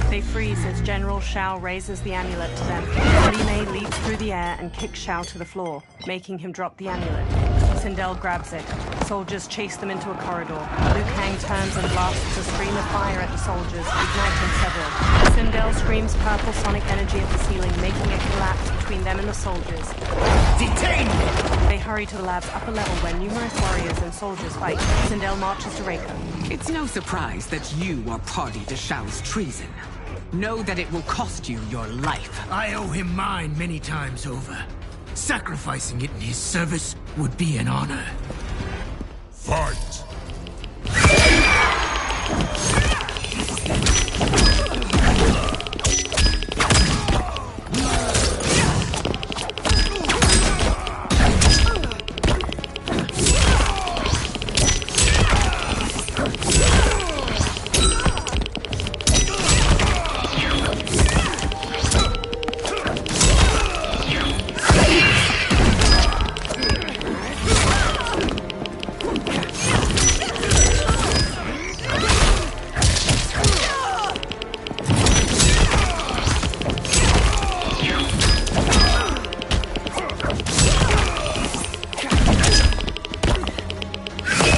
They freeze as General Shao raises the amulet to them. Li Mei leaps through the air and kicks Shao to the floor, making him drop the amulet. Sindel grabs it. Soldiers chase them into a corridor. Liu Kang turns and blasts a stream of fire at the soldiers, igniting several. Sindel screams purple sonic energy at the ceiling, making it collapse between them and the soldiers. Detain me! They hurry to the lab's upper level where numerous warriors and soldiers fight. Sindel marches to Reiko. It's no surprise that you are party to Shao's treason. Know that it will cost you your life. I owe him mine many times over. Sacrificing it in his service would be an honor. Fight!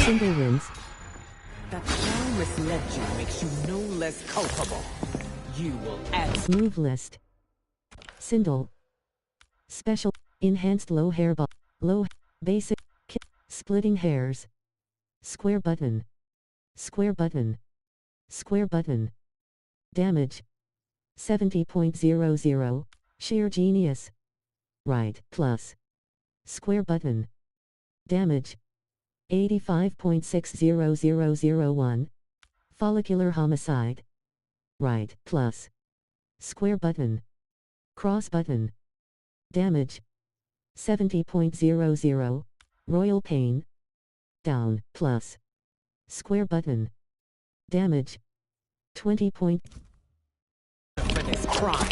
Syndal wins. That Shao misled you makes you no less culpable. You will answer. Move list. Syndal. Special. Enhanced low hair ball. Low. Basic. Splitting hairs. Square button. Square button. Square button. Damage. 70.00. Sheer genius. Right. Plus. Square button. Damage. 85.60001. Follicular homicide. Right plus. Square button. Cross button. Damage. 70.00. Royal pain. Down plus. Square button. Damage. 20. For this crime.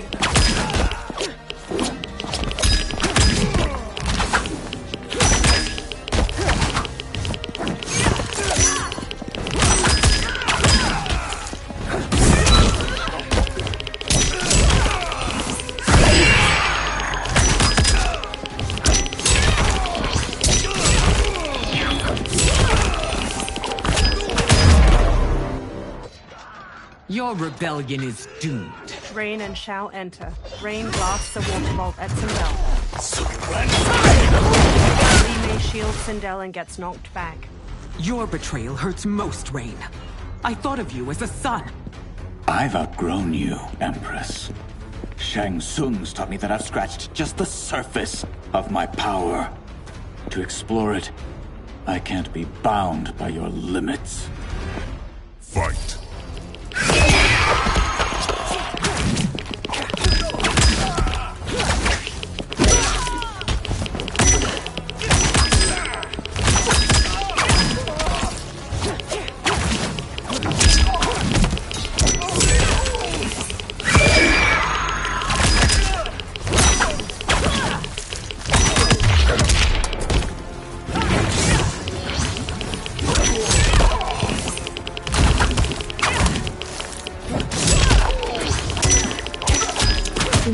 Your rebellion is doomed. Rain and Shao enter. Rain blasts a water bolt at Sindel. Li Mei shields Sindel and gets knocked back. Your betrayal hurts most, Rain. I thought of you as a son. I've outgrown you, Empress. Shang Tsung's taught me that I've scratched just the surface of my power. To explore it, I can't be bound by your limits. Fight.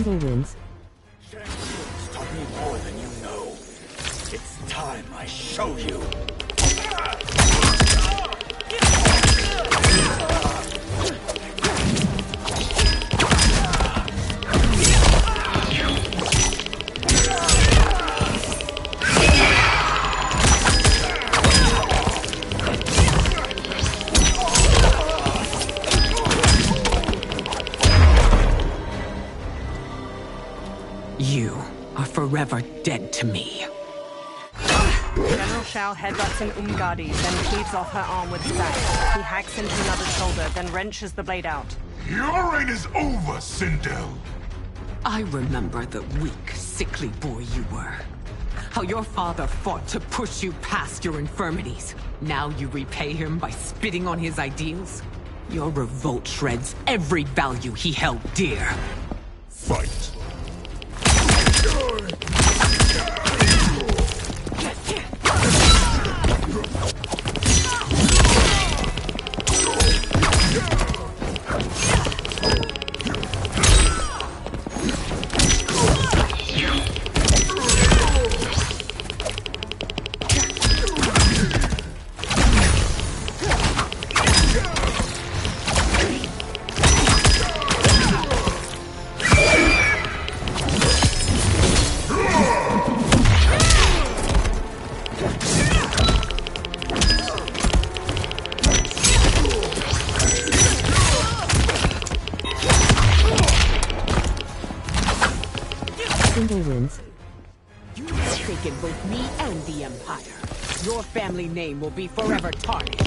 Wins. Shang Tsung's taught me more than you know. It's time I show you. You are forever dead to me. General Shao headbutts an Umgadi, then cleaves off her arm with his axe. He hacks into another shoulder, then wrenches the blade out. Your reign is over, Sindel. I remember the weak, sickly boy you were. How your father fought to push you past your infirmities. Now you repay him by spitting on his ideals? Your revolt shreds every value he held dear. Fight. Wins. You've forsaken both me and the Empire. Your family name will be forever tarnished.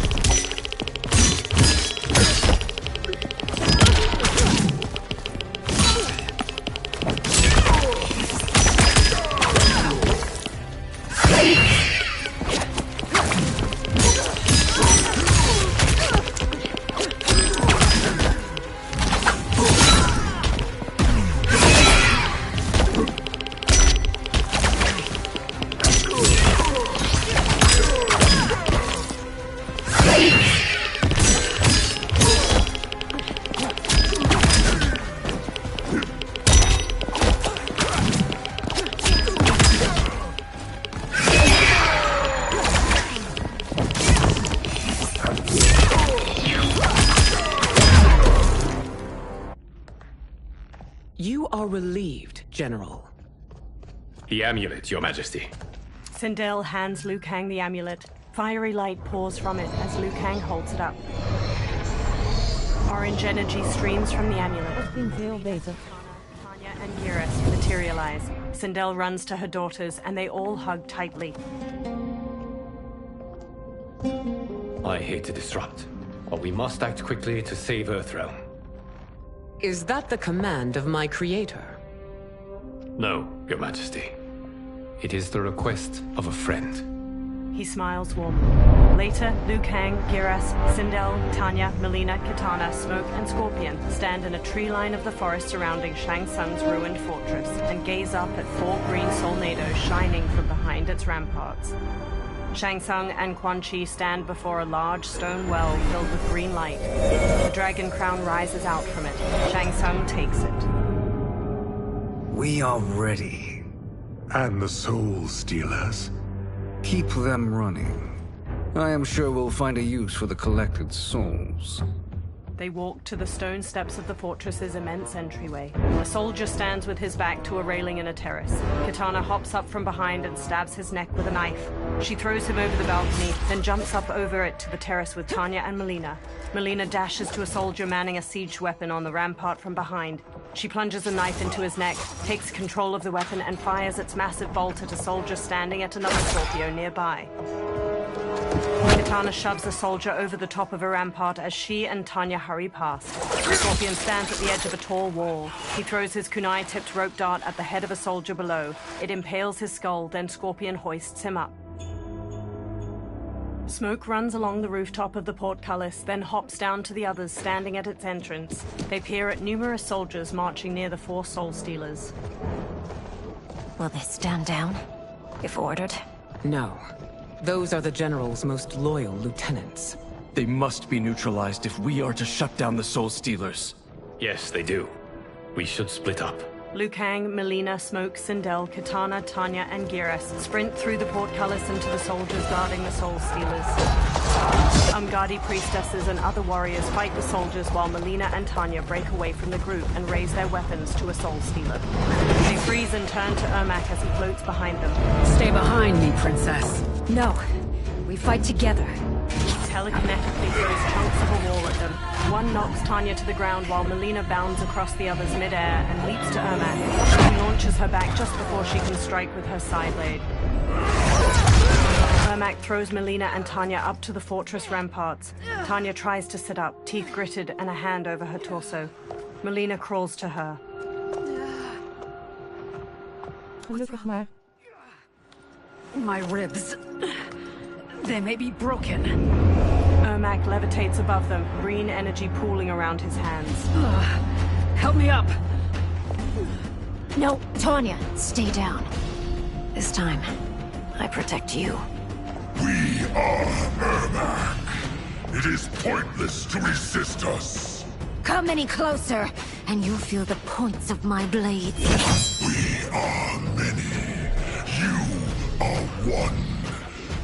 You are relieved, General. The amulet, Your Majesty. Sindel hands Liu Kang the amulet. Fiery light pours from it as Liu Kang holds it up. Orange energy streams from the amulet. Dat ging veel beter. Tanya and Geras materialize. Sindel runs to her daughters, and they all hug tightly. I hate to disrupt, but we must act quickly to save Earthrealm. Is that the command of my creator? No, Your Majesty. It is the request of a friend. He smiles warmly. Later, Liu Kang, Giras, Sindel, Tanya, Mileena, Kitana, Smoke, and Scorpion stand in a tree line of the forest surrounding Shang Tsung's ruined fortress and gaze up at 4 green solnados shining from behind its ramparts. Shang Tsung and Quan Chi stand before a large stone well filled with green light. The dragon crown rises out from it. Shang Tsung takes it. We are ready. And the Soul Stealers? Keep them running. I am sure we'll find a use for the collected souls. They walk to the stone steps of the fortress's immense entryway. A soldier stands with his back to a railing in a terrace. Kitana hops up from behind and stabs his neck with a knife. She throws him over the balcony, then jumps up over it to the terrace with Tanya and Mileena. Mileena dashes to a soldier manning a siege weapon on the rampart from behind. She plunges a knife into his neck, takes control of the weapon, and fires its massive bolt at a soldier standing at another Scorpio nearby. Kitana shoves a soldier over the top of a rampart as she and Tanya hurry past. Scorpion stands at the edge of a tall wall. He throws his kunai-tipped rope dart at the head of a soldier below. It impales his skull, then Scorpion hoists him up. Smoke runs along the rooftop of the portcullis, then hops down to the others standing at its entrance. They peer at numerous soldiers marching near the 4 Soul Stealers. Will they stand down, if ordered? No. Those are the General's most loyal lieutenants. They must be neutralized if we are to shut down the Soul Stealers. Yes, they do. We should split up. Liu Kang, Mileena, Smoke, Sindel, Kitana, Tanya, and Giras sprint through the portcullis into the soldiers guarding the Soul Stealers. Umgadi priestesses and other warriors fight the soldiers while Mileena and Tanya break away from the group and raise their weapons to a Soul Stealer. They freeze and turn to Ermac as he floats behind them. Stay behind me, Princess. No. We fight together. He telekinetically throws chunks of a wall at them. One knocks Tanya to the ground while Mileena bounds across the others midair and leaps to Ermac. He launches her back just before she can strike with her side blade. Ermac throws Mileena and Tanya up to the fortress ramparts. Tanya tries to sit up, teeth gritted and a hand over her torso. Mileena crawls to her. Gelukkig maar. My ribs. They may be broken. Ermac levitates above them, green energy pooling around his hands. Help me up! No, Tanya, stay down. This time, I protect you. We are Ermac. It is pointless to resist us. Come any closer, and you'll feel the points of my blades. We are many. You are one.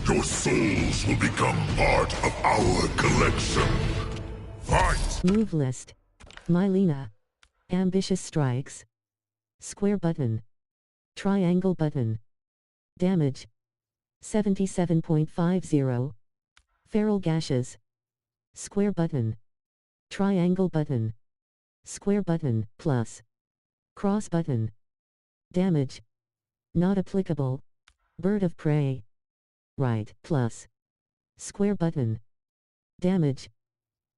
Your souls will become part of our collection. Fight! Move list. Mileena. Ambitious strikes. Square button. Triangle button. Damage. 77.50. Feral gashes. Square button. Triangle button. Square button, plus. Cross button. Damage. Not applicable. Bird of prey. Right, plus. Square button. Damage.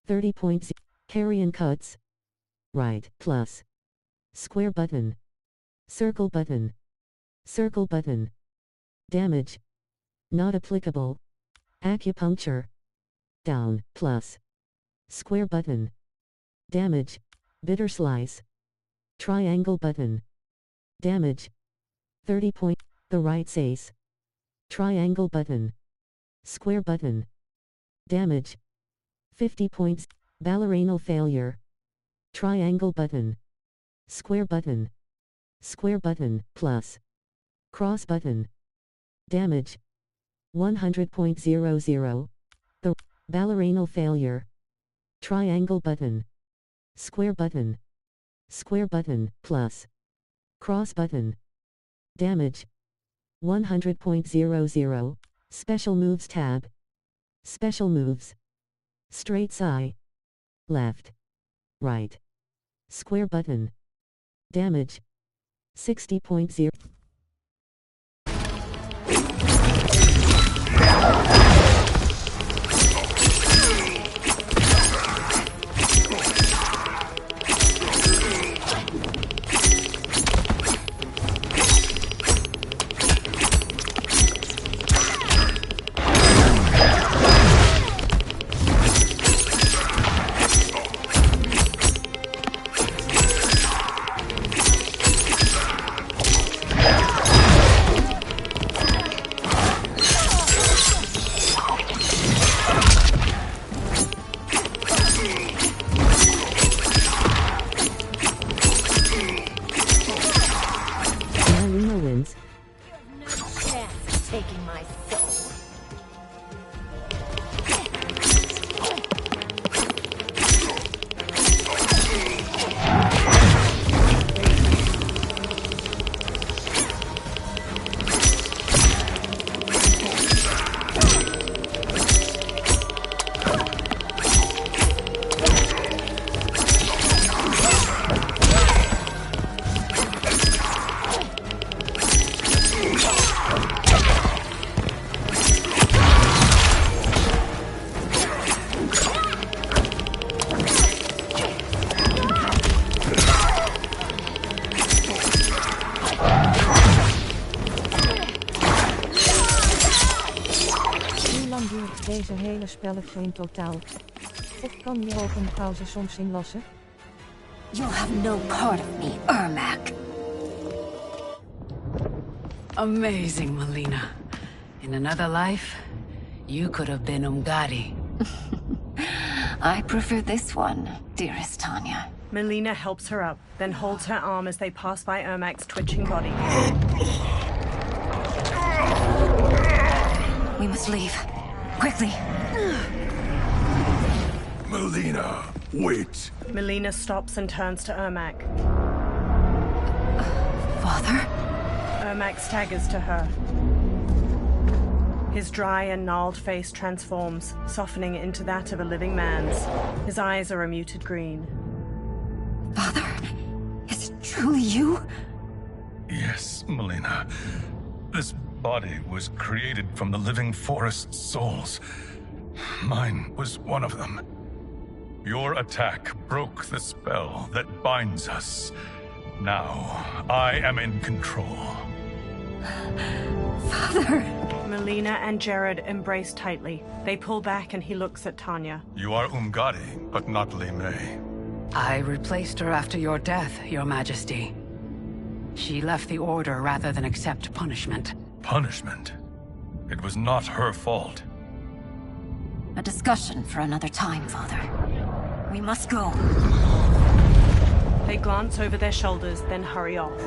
30 points. Carrion cuts. Right, plus. Square button. Circle button. Circle button. Damage. Not applicable. Acupuncture. Down, plus. Square button. Damage. Bitter slice. Triangle button. Damage. 30 point. The right ace. Triangle button. Square button. Damage. 50 points. Ballerinal failure. Triangle button. Square button. Square button, plus. Cross button. Damage. 100.00. The ballerinal failure. Triangle button. Square button. Square button, plus. Cross button. Damage. 100.00. Special moves tab. Special moves. Straight side. Left. Right. Square button. Damage. 60.0. taking my soul. Deze hele spelletje in totaal. Of kan je ook een pauze soms inlassen? You'll have no part of me, Ermac. Amazing, Melina. In another life, you could have been Umgadi. I prefer this one, dearest Tanya. Melina helps her up, then holds her arm as they pass by Ermac's twitching body. We must leave. Quickly. Melina, wait. Melina stops and turns to Ermac. Father? Ermac staggers to her. His dry and gnarled face transforms, softening into that of a living man's. His eyes are a muted green. Father? Is it truly you? Yes, Melina. This body was created from the living forest's souls. Mine was one of them. Your attack broke the spell that binds us. Now, I am in control. Father! Melina and Jared embrace tightly. They pull back and he looks at Tanya. You are Umgadi, but not Li Mei. I replaced her after your death, Your Majesty. She left the Order rather than accept punishment. Punishment? It was not her fault. A discussion for another time, Father. We must go. They glance over their shoulders, then hurry off.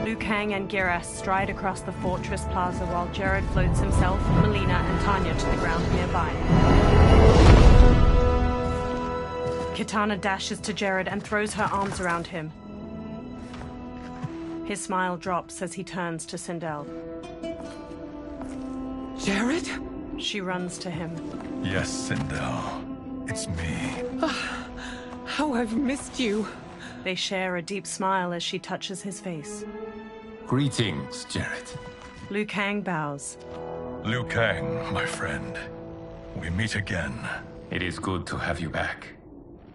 Liu Kang and Geras stride across the fortress plaza while Jared floats himself, Melina, and Tanya to the ground nearby. Kitana dashes to Jared and throws her arms around him. His smile drops as he turns to Sindel. Jared? She runs to him. Yes, Sindel. It's me. How I've missed you. They share a deep smile as she touches his face. Greetings, Jared. Liu Kang bows. Liu Kang, my friend. We meet again. It is good to have you back.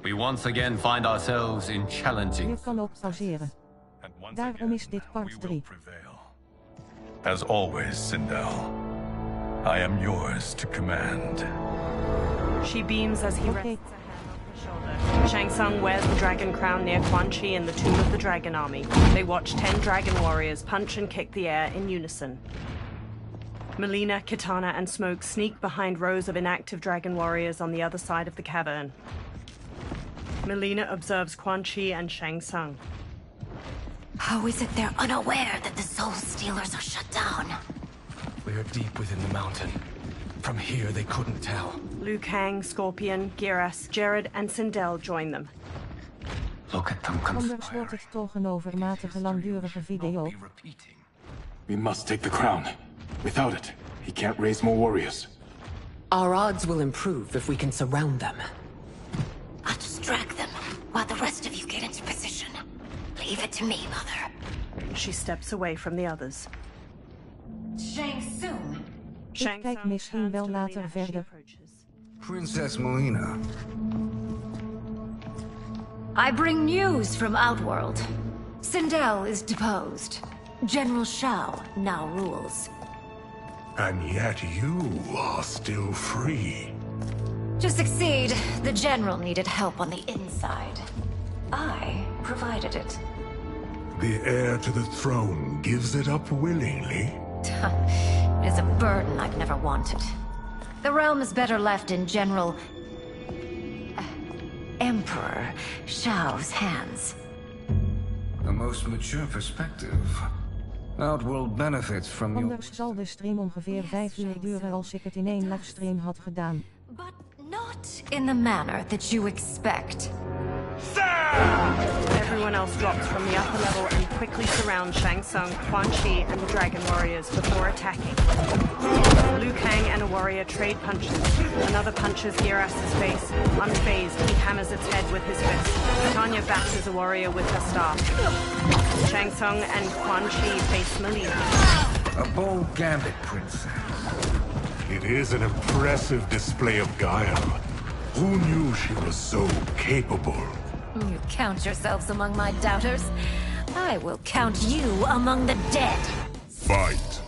We once again find ourselves in challenging... Je kan op pauzeren. Daarom is dit part 3. As always, Sindel. I am yours to command. She beams as he rests a hand on her shoulder. Shang Tsung wears the dragon crown near Quan Chi in the Tomb of the Dragon Army. They watch 10 dragon warriors punch and kick the air in unison. Melina, Kitana, and Smoke sneak behind rows of inactive dragon warriors on the other side of the cavern. Melina observes Quan Chi and Shang Tsung. How is it they're unaware that the Soul Stealers are shut down? We are deep within the mountain. From here, they couldn't tell. Liu Kang, Scorpion, Geras, Jared, and Sindel join them. Look at them Anders wordt het toch een overmatige langdurige video. We must take the crown. Without it, he can't raise more warriors. Our odds will improve if we can surround them. I'll distract them while the rest of you get into position. Leave it to me, Mother. She steps away from the others. Shang Tsung. Ik kijk misschien wel later verder. Princess Melina. I bring news from Outworld. Sindel is deposed. General Shao now rules. And yet you are still free. To succeed, the General needed help on the inside. I provided it. The heir to the throne gives it up willingly. It is a burden I've never wanted. The realm is better left in General... Emperor Shao's hands. A most mature perspective. Outworld benefits from your... Anders zal de stream ongeveer 5 uur duren als ik het in één livestream had gedaan. Not in the manner that you expect. Everyone else drops from the upper level and quickly surrounds Shang Tsung, Quan Chi, and the Dragon Warriors before attacking. Liu Kang and a warrior trade punches. Another punches Gearas's face. Unfazed, he hammers its head with his fist. Tanya bashes a warrior with her staff. Shang Tsung and Quan Chi face Mileena. A bold gambit, Princess. It is an impressive display of guile. Who knew she was so capable? You count yourselves among my doubters. I will count you among the dead. Fight.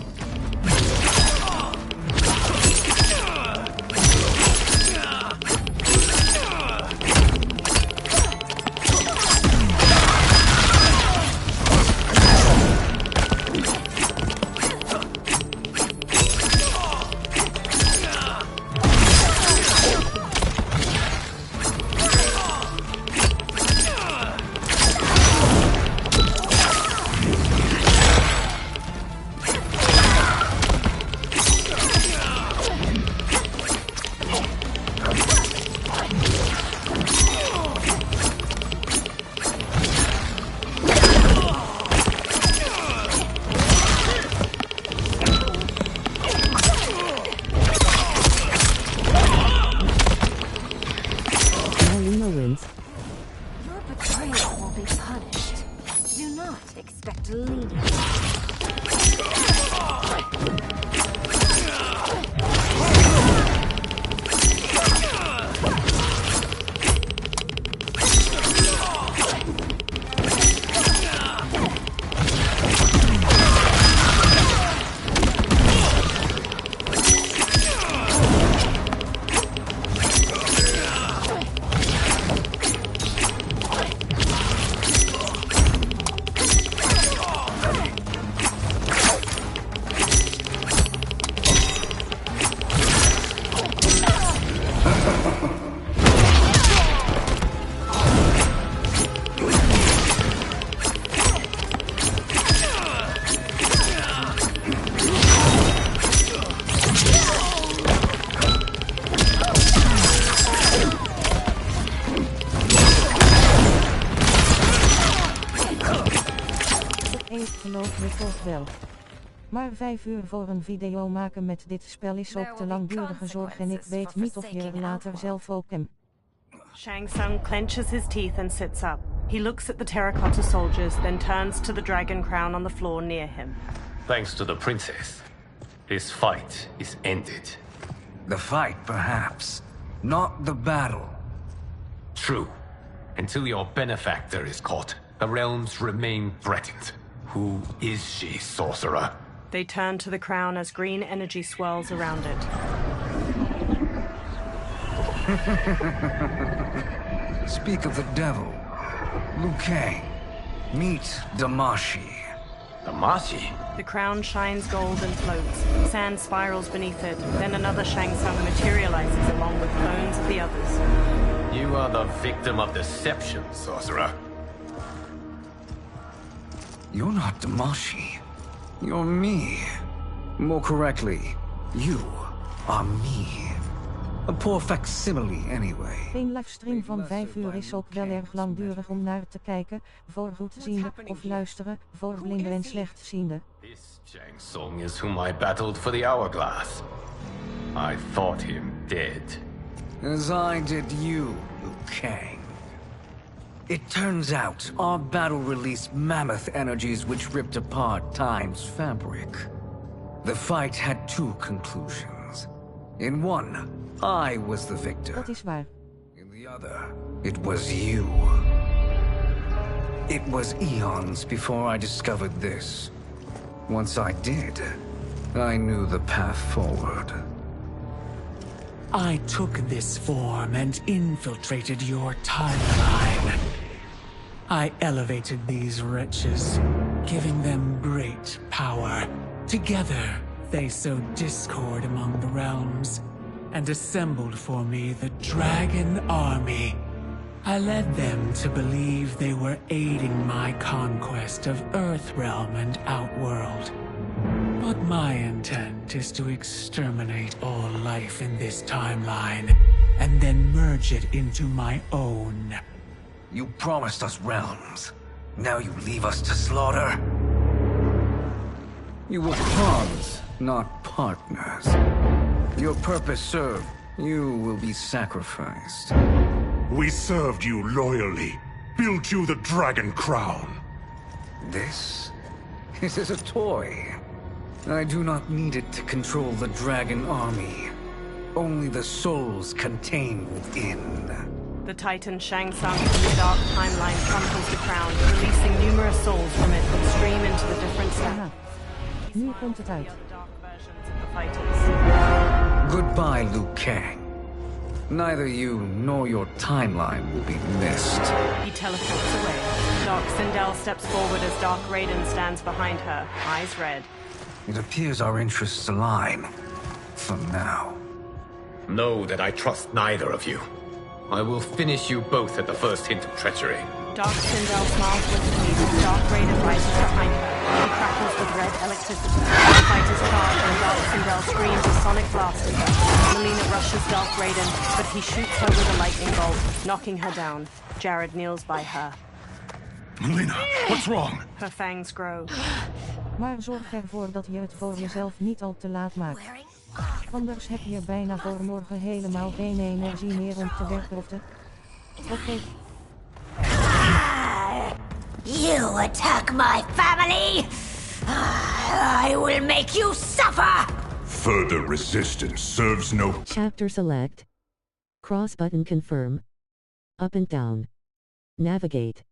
Your betrayal will be punished. Do not expect leniency. Geloof me toch wel. Maar 5 uur voor een video maken met dit spel is ook te langdurige zorg en ik weet niet of je er later zelf ook hem. Shang Tsung clenches his teeth and sits up. He looks at the terracotta soldiers, then turns to the dragon crown on the floor near him. Thanks to the princess, this fight is ended. The fight, perhaps. Not the battle. True. Until your benefactor is caught, the realms remain threatened. Who is she, sorcerer? They turn to the crown as green energy swirls around it. Speak of the devil. Liu Kang. Meet Damashi. Damashi? The crown shines gold and floats. Sand spirals beneath it. Then another Shang Tsung materializes along with bones of the others. You are the victim of deception, sorcerer. You're not Damashi. You're me. More correctly, you are me. A poor facsimile, anyway. Een livestream van 5 uur is ook wel erg langdurig om naar te kijken, voor goedzienden of luisteren, voor blinden en slechtzienden. This Shang Tsung is whom I battled for the Hourglass. I thought him dead. As I did you, Liu Kang. It turns out, our battle released mammoth energies which ripped apart time's fabric. The fight had 2 conclusions. In one, I was the victor. Dat is waar. In the other, it was you. It was eons before I discovered this. Once I did, I knew the path forward. I took this form and infiltrated your timeline. I elevated these wretches, giving them great power. Together, they sowed discord among the realms, and assembled for me the Dragon Army. I led them to believe they were aiding my conquest of Earthrealm and Outworld. intent is to exterminate all life in this timeline, and then merge it into my own. You promised us realms. Now you leave us to slaughter? You were pawns, not partners. Your purpose served. You will be sacrificed. We served you loyally. Built you the Dragon Crown. This is a toy. I do not need it to control the Dragon Army. Only the souls contained within. The Titan Shang Tsung from the Dark Timeline crumples the crown, releasing numerous souls from it that stream into the different Aha. Nu komt het uit. Goodbye, Liu Kang. Neither you nor your timeline will be missed. He teleports away. Dark Sindel steps forward as Dark Raiden stands behind her, eyes red. It appears our interests align. For now. Know that I trust neither of you. I will finish you both at the first hint of treachery. Dark Sindel smiles wickedly as Dark Raiden rises behind her. He crackles with red electricity. The fight is charged and Dark Sindel screams a sonic blast at her. Mileena rushes Dark Raiden, but he shoots her with a lightning bolt, knocking her down. Jared kneels by her. Mileena, what's wrong? Her fangs grow. Maar zorg ervoor dat je het voor jezelf niet al te laat maakt. Anders heb je bijna voor morgen helemaal geen energie meer om te werken of te... Oké. You attack my family! I will make you suffer! Further resistance serves no... Chapter select. Cross button confirm. Up and down. Navigate.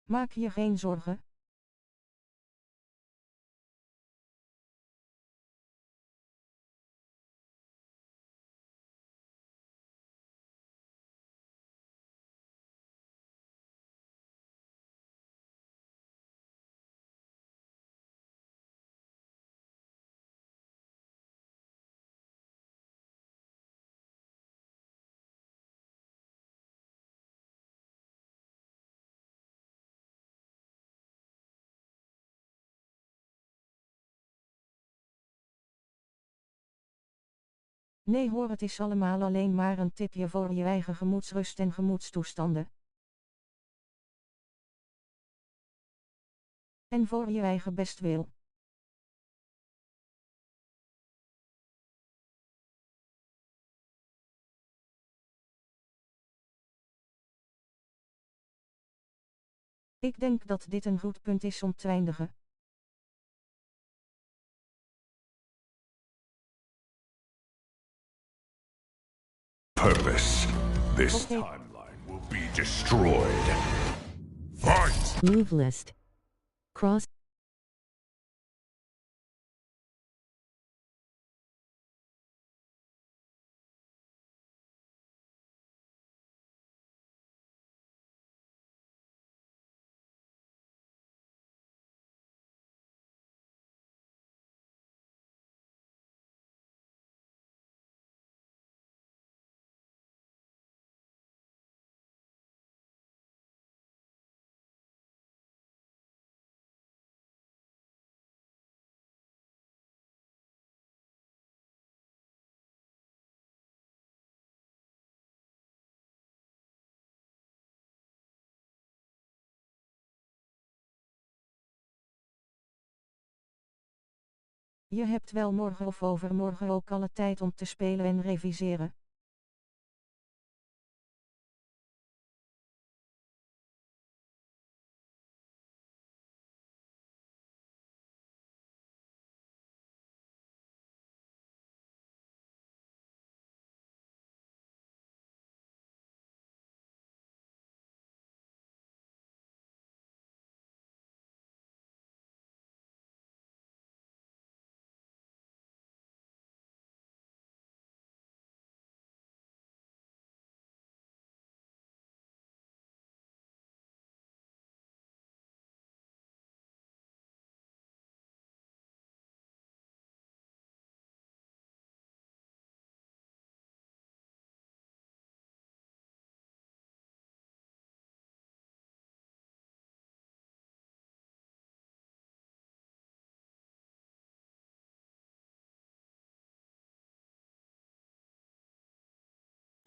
Maak je geen zorgen. Nee hoor, het is allemaal alleen maar een tipje voor je eigen gemoedsrust en gemoedstoestanden. En voor je eigen bestwil. Ik denk dat dit een goed punt is om te eindigen. Purpose. This timeline will be destroyed. Fight! Move list. Cross. Je hebt wel morgen of overmorgen ook alle tijd om te spelen en reviseren.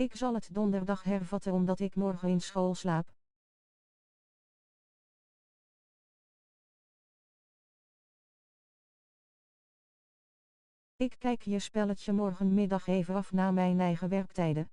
Ik zal het donderdag hervatten omdat ik morgen in school slaap. Ik kijk je spelletje morgenmiddag even af na mijn eigen werktijden.